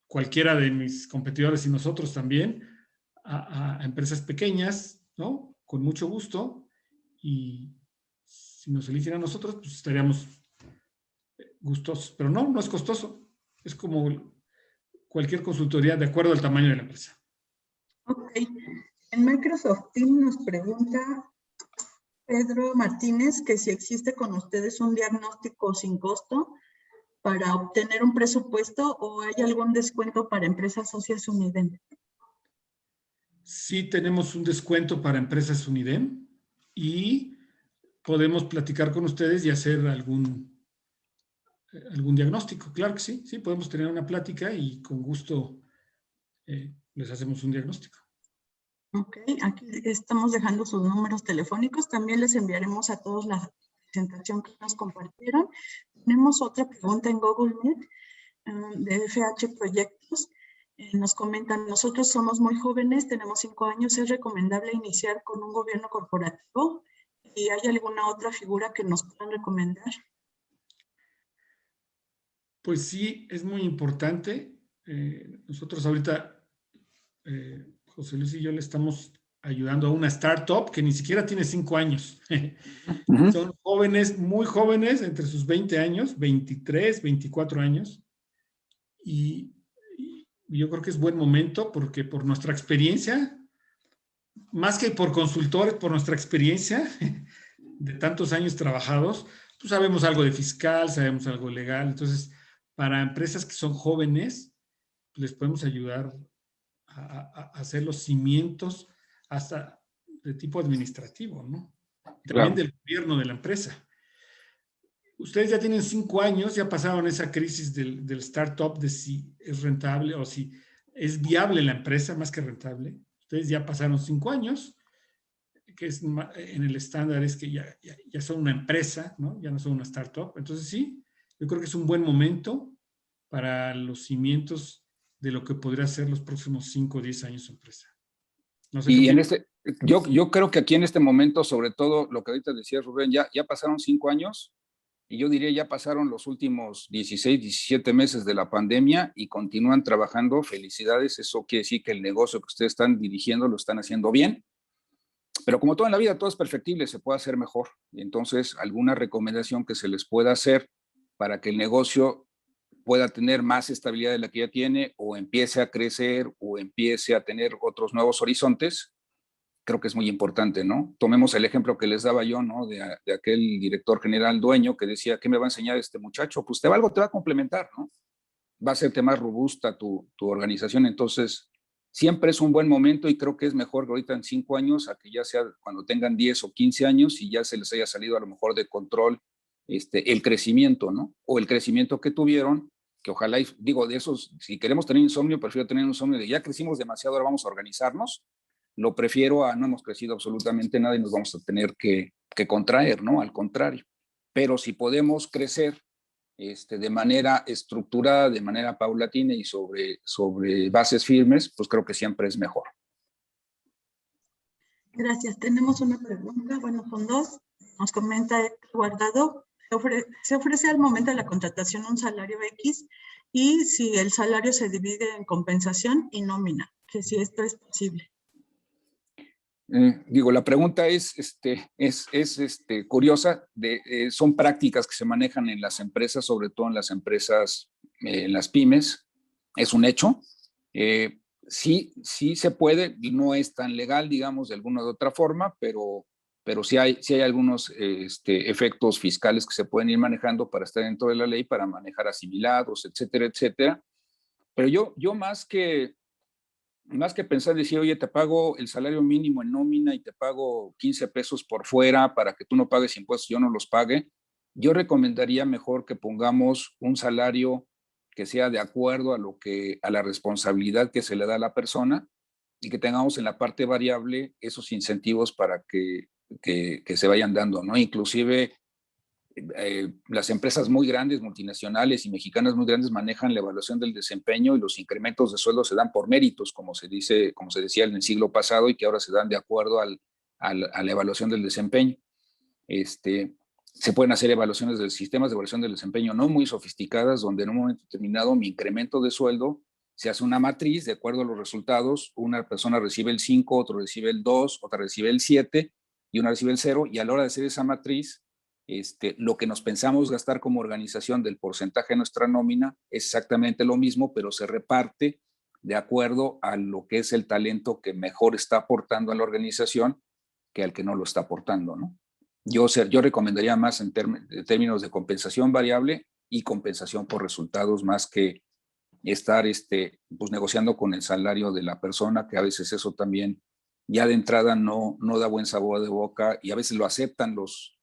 cualquiera de mis competidores y nosotros también a empresas pequeñas, ¿no? Con mucho gusto, y si nos eligen a nosotros, pues estaríamos gustosos, pero no es costoso, es como cualquier consultoría de acuerdo al tamaño de la empresa. Ok, en Microsoft Teams nos pregunta Pedro Martínez que si existe con ustedes un diagnóstico sin costo para obtener un presupuesto o hay algún descuento para empresas socias Unidem. Sí tenemos un descuento para empresas Unidem y podemos platicar con ustedes y hacer algún diagnóstico. Claro que sí, podemos tener una plática y con gusto les hacemos un diagnóstico. Ok, aquí estamos dejando sus números telefónicos. También les enviaremos a todos la presentación que nos compartieron. Tenemos otra pregunta en Google Meet de FH Proyectos. Nos comentan, nosotros somos muy jóvenes, tenemos 5 años, ¿es recomendable iniciar con un gobierno corporativo? ¿Y hay alguna otra figura que nos puedan recomendar? Pues sí, es muy importante. nosotros ahorita, José Luis y yo le estamos ayudando a una startup que ni siquiera tiene 5 años. Son jóvenes, muy jóvenes, entre sus 20 años, 23, 24 años. Y yo creo que es buen momento porque por nuestra experiencia, más que por consultores, por nuestra experiencia de tantos años trabajados, pues sabemos algo de fiscal, sabemos algo legal. Entonces, para empresas que son jóvenes, les podemos ayudar a hacer los cimientos hasta de tipo administrativo, ¿no? También del gobierno de la empresa. Ustedes ya tienen 5 años, ya pasaron esa crisis del startup, de si es rentable o si es viable la empresa, más que rentable. Ustedes ya pasaron 5 años, que es en el estándar es que ya son una empresa, ¿no? Ya no son una startup. Entonces sí, yo creo que es un buen momento para los cimientos de lo que podría ser los próximos 5 o 10 años su empresa. No sé y yo creo que aquí en este momento, sobre todo lo que ahorita decía Rubén, ya pasaron 5 años y yo diría ya pasaron los últimos 16, 17 meses de la pandemia y continúan trabajando. Felicidades, eso quiere decir que el negocio que ustedes están dirigiendo lo están haciendo bien. Pero como todo en la vida, todo es perfectible, se puede hacer mejor. Y entonces, alguna recomendación que se les pueda hacer para que el negocio pueda tener más estabilidad de la que ya tiene, o empiece a crecer, o empiece a tener otros nuevos horizontes, creo que es muy importante, ¿no? Tomemos el ejemplo que les daba yo, ¿no? De aquel director general dueño que decía, ¿qué me va a enseñar este muchacho? Pues algo te va a complementar, ¿no? Va a hacerte más robusta tu organización. Entonces, siempre es un buen momento y creo que es mejor que ahorita en 5 años a que ya sea cuando tengan 10 o 15 años y ya se les haya salido a lo mejor de control el crecimiento, ¿no? O el crecimiento que tuvieron, que ojalá, digo, de esos, si queremos tener insomnio, prefiero tener un insomnio de ya crecimos demasiado, ahora vamos a organizarnos. Lo prefiero a no hemos crecido absolutamente nada y nos vamos a tener que contraer, ¿no? Al contrario. Pero si podemos crecer de manera estructurada, de manera paulatina y sobre bases firmes, pues creo que siempre es mejor. Gracias. Tenemos una pregunta, bueno, son 2. Nos comenta Guardado, se ofrece al momento de la contratación un salario X y si el salario se divide en compensación y nómina, que si esto es posible. La pregunta es curiosa. Son prácticas que se manejan en las empresas, sobre todo en las empresas, en las pymes. Es un hecho. Sí se puede, no es tan legal, digamos, de alguna u otra forma, pero sí hay algunos efectos fiscales que se pueden ir manejando para estar dentro de la ley, para manejar asimilados, etcétera, etcétera. Pero yo más que pensar, decir, oye, te pago el salario mínimo en nómina y te pago 15 pesos por fuera para que tú no pagues impuestos, yo no los pague, yo recomendaría mejor que pongamos un salario que sea de acuerdo a la responsabilidad que se le da a la persona y que tengamos en la parte variable esos incentivos para que se vayan dando, ¿no? Inclusive las empresas muy grandes, multinacionales y mexicanas muy grandes manejan la evaluación del desempeño y los incrementos de sueldo se dan por méritos, como se decía en el siglo pasado y que ahora se dan de acuerdo a la evaluación del desempeño. Se pueden hacer evaluaciones de sistemas de evaluación del desempeño no muy sofisticadas, donde en un momento determinado mi incremento de sueldo se hace una matriz de acuerdo a los resultados. Una persona recibe el 5, otro recibe el 2, otra recibe el 7 y una recibe el 0. Y a la hora de hacer esa matriz, lo que nos pensamos gastar como organización del porcentaje de nuestra nómina es exactamente lo mismo, pero se reparte de acuerdo a lo que es el talento que mejor está aportando a la organización que al que no lo está aportando, ¿no? Yo recomendaría más en términos de compensación variable y compensación por resultados, más que estar pues negociando con el salario de la persona, que a veces eso también ya de entrada no da buen sabor de boca y a veces lo aceptan los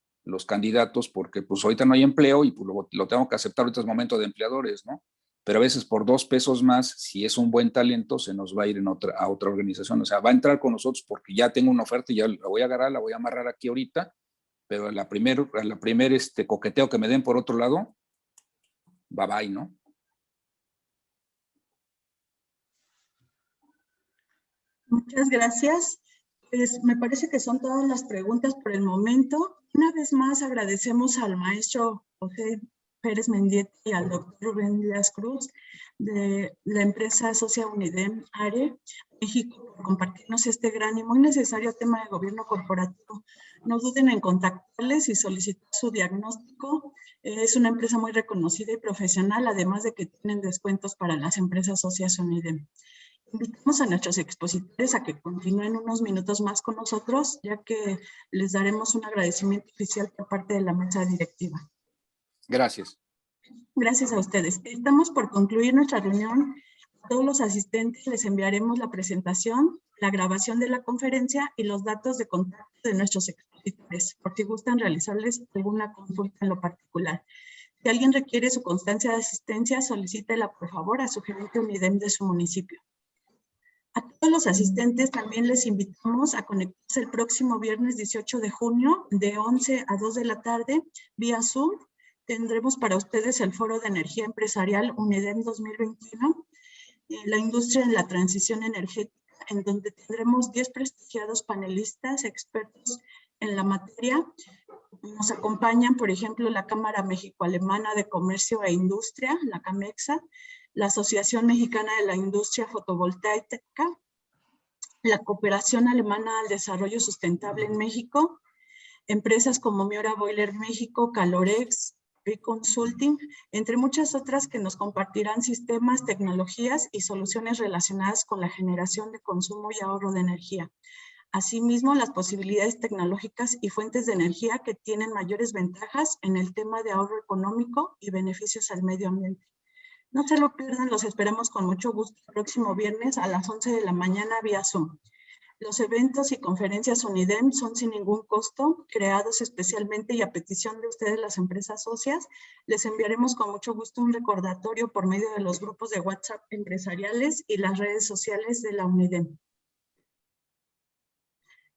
candidatos porque pues ahorita no hay empleo y pues lo tengo que aceptar, ahorita es momento de empleadores, ¿no? Pero a veces por 2 pesos más, si es un buen talento, se nos va a ir a otra organización. O sea, va a entrar con nosotros porque ya tengo una oferta y ya la voy a agarrar, la voy a amarrar aquí ahorita, pero a la primer coqueteo que me den por otro lado, bye bye, ¿no? Muchas gracias. Pues me parece que son todas las preguntas por el momento. Una vez más agradecemos al maestro José Pérez Mendieta y al doctor Rubén Díaz Cruz de la empresa Socia Unidem ARE México por compartirnos este gran y muy necesario tema de gobierno corporativo. No duden en contactarles y solicitar su diagnóstico. Es una empresa muy reconocida y profesional, además de que tienen descuentos para las empresas socias Unidem. Invitamos a nuestros expositores a que continúen unos minutos más con nosotros, ya que les daremos un agradecimiento oficial por parte de la mesa directiva. Gracias. Gracias a ustedes. Estamos por concluir nuestra reunión. A todos los asistentes les enviaremos la presentación, la grabación de la conferencia y los datos de contacto de nuestros expositores, por si gustan realizarles alguna consulta en lo particular. Si alguien requiere su constancia de asistencia, solicítela por favor a su gerente Unidem de su municipio. A todos los asistentes también les invitamos a conectarse el próximo viernes 18 de junio de 11 a 2 de la tarde vía Zoom. Tendremos para ustedes el Foro de Energía Empresarial Unidem 2021, la industria en la transición energética, en donde tendremos 10 prestigiados panelistas expertos en la materia. Nos acompañan, por ejemplo, la Cámara México-Alemana de Comercio e Industria, la CAMEXA, la Asociación Mexicana de la Industria Fotovoltaica, la Cooperación Alemana al Desarrollo Sustentable en México, empresas como Miura Boiler México, Calorex, Consulting, entre muchas otras que nos compartirán sistemas, tecnologías y soluciones relacionadas con la generación de consumo y ahorro de energía. Asimismo, las posibilidades tecnológicas y fuentes de energía que tienen mayores ventajas en el tema de ahorro económico y beneficios al medio ambiente. No se lo pierdan, los esperamos con mucho gusto el próximo viernes a las 11 de la mañana vía Zoom. Los eventos y conferencias Unidem son sin ningún costo, creados especialmente y a petición de ustedes, las empresas socias. Les enviaremos con mucho gusto un recordatorio por medio de los grupos de WhatsApp empresariales y las redes sociales de la Unidem.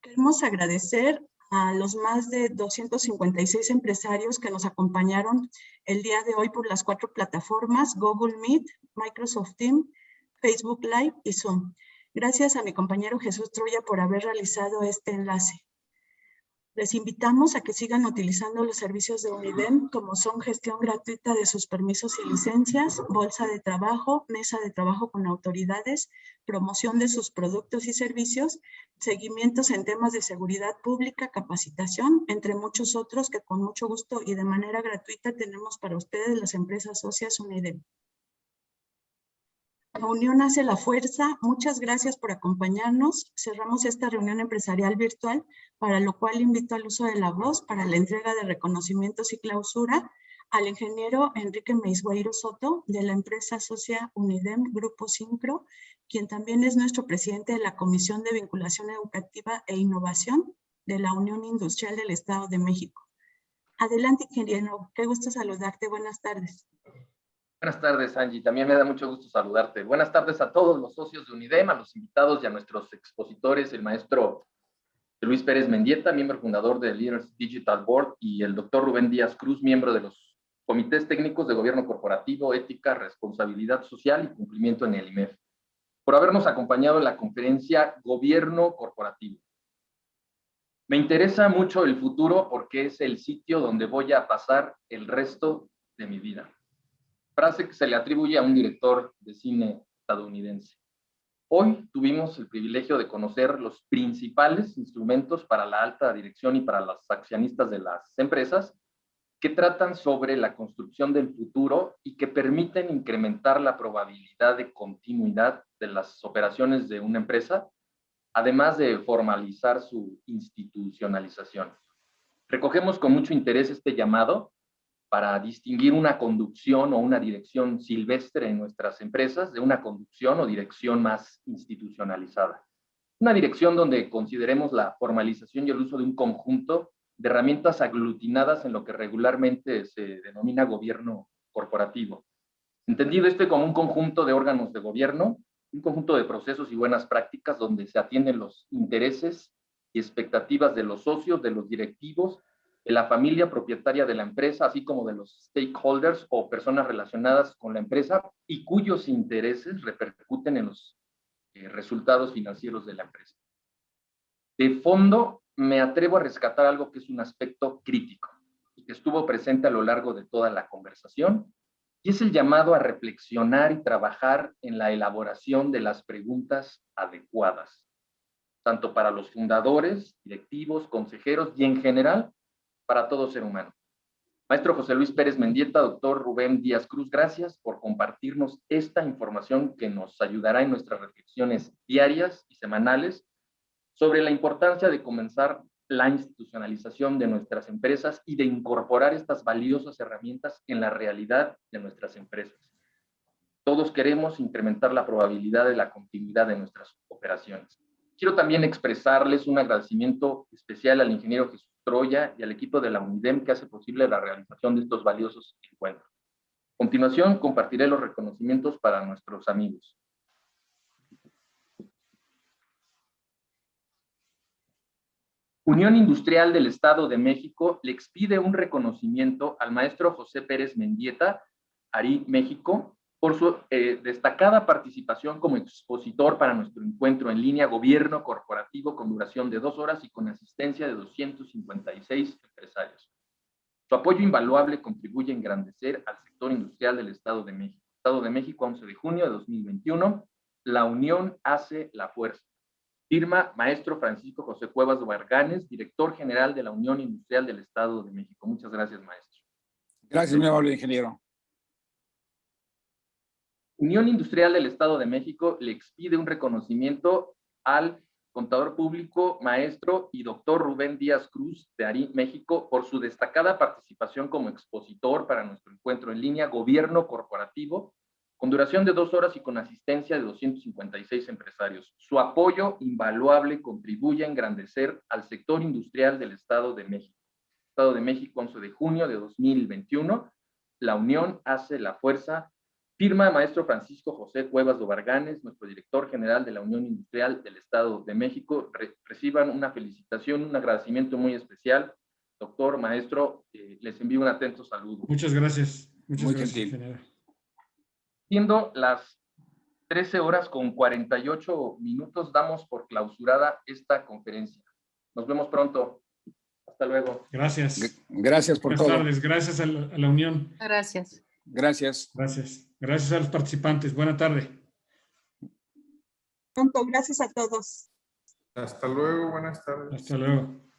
Queremos agradecer a los más de 256 empresarios que nos acompañaron el día de hoy por las 4 plataformas, Google Meet, Microsoft Teams, Facebook Live y Zoom. Gracias a mi compañero Jesús Troya por haber realizado este enlace. Les invitamos a que sigan utilizando los servicios de Unidem, como son gestión gratuita de sus permisos y licencias, bolsa de trabajo, mesa de trabajo con autoridades, promoción de sus productos y servicios, seguimientos en temas de seguridad pública, capacitación, entre muchos otros que con mucho gusto y de manera gratuita tenemos para ustedes, las empresas socias Unidem. La unión hace la fuerza. Muchas gracias por acompañarnos. Cerramos esta reunión empresarial virtual, para lo cual invito al uso de la voz para la entrega de reconocimientos y clausura al ingeniero Enrique Meisgueiro Soto, de la empresa socia Unidem Grupo Sincro, quien también es nuestro presidente de la Comisión de Vinculación Educativa e Innovación de la Unión Industrial del Estado de México. Adelante, ingeniero. Qué gusto saludarte. Buenas tardes. Buenas tardes, Angie. También me da mucho gusto saludarte. Buenas tardes a todos los socios de Unidem, a los invitados y a nuestros expositores, el maestro Luis Pérez Mendieta, miembro fundador de Leaders Digital Board, y el doctor Rubén Díaz Cruz, miembro de los comités técnicos de gobierno corporativo, ética, responsabilidad social y cumplimiento en el IMEF, por habernos acompañado en la conferencia Gobierno Corporativo. Me interesa mucho el futuro porque es el sitio donde voy a pasar el resto de mi vida. Frase que se le atribuye a un director de cine estadounidense. Hoy tuvimos el privilegio de conocer los principales instrumentos para la alta dirección y para los accionistas de las empresas que tratan sobre la construcción del futuro y que permiten incrementar la probabilidad de continuidad de las operaciones de una empresa, además de formalizar su institucionalización. Recogemos con mucho interés este llamado para distinguir una conducción o una dirección silvestre en nuestras empresas de una conducción o dirección más institucionalizada. Una dirección donde consideremos la formalización y el uso de un conjunto de herramientas aglutinadas en lo que regularmente se denomina gobierno corporativo. Entendido como un conjunto de órganos de gobierno, un conjunto de procesos y buenas prácticas donde se atienden los intereses y expectativas de los socios, de los directivos, de la familia propietaria de la empresa, así como de los stakeholders o personas relacionadas con la empresa y cuyos intereses repercuten en los resultados financieros de la empresa. De fondo, me atrevo a rescatar algo que es un aspecto crítico y que estuvo presente a lo largo de toda la conversación, y es el llamado a reflexionar y trabajar en la elaboración de las preguntas adecuadas, tanto para los fundadores, directivos, consejeros y en general para todo ser humano. Maestro José Luis Pérez Mendieta, doctor Rubén Díaz Cruz, gracias por compartirnos esta información que nos ayudará en nuestras reflexiones diarias y semanales sobre la importancia de comenzar la institucionalización de nuestras empresas y de incorporar estas valiosas herramientas en la realidad de nuestras empresas. Todos queremos incrementar la probabilidad de la continuidad de nuestras operaciones. Quiero también expresarles un agradecimiento especial al ingeniero Jesús Troya y al equipo de la UNIDEM que hace posible la realización de estos valiosos encuentros. A continuación, compartiré los reconocimientos para nuestros amigos. Unión Industrial del Estado de México le expide un reconocimiento al maestro José Pérez Mendieta, ARI México, por su destacada participación como expositor para nuestro encuentro en línea Gobierno Corporativo con duración de 2 horas y con asistencia de 256 empresarios. Su apoyo invaluable contribuye a engrandecer al sector industrial del Estado de México. Estado de México, 11 de junio de 2021. La unión hace la fuerza. Firma maestro Francisco José Cuevas Barganes, director general de la Unión Industrial del Estado de México. Muchas gracias, maestro. Gracias, mi amable ingeniero. Unión Industrial del Estado de México le expide un reconocimiento al contador público, maestro y doctor Rubén Díaz Cruz de ARI México por su destacada participación como expositor para nuestro encuentro en línea Gobierno Corporativo con duración de 2 horas y con asistencia de 256 empresarios. Su apoyo invaluable contribuye a engrandecer al sector industrial del Estado de México. Estado de México, 11 de junio de 2021. La unión hace la fuerza. Firma maestro Francisco José Cuevas Barganes, nuestro director general de la Unión Industrial del Estado de México. Reciban una felicitación, un agradecimiento muy especial. Doctor, maestro, les envío un atento saludo. Muchas gracias. Muy gentil. Siendo las 13 horas con 48 minutos, damos por clausurada esta conferencia. Nos vemos pronto. Hasta luego. Gracias. Gracias por todo. Buenas tardes. Gracias a la unión. Gracias. Gracias. Gracias. Gracias a los participantes. Buena tarde. Pronto, gracias a todos. Hasta luego, buenas tardes. Hasta luego.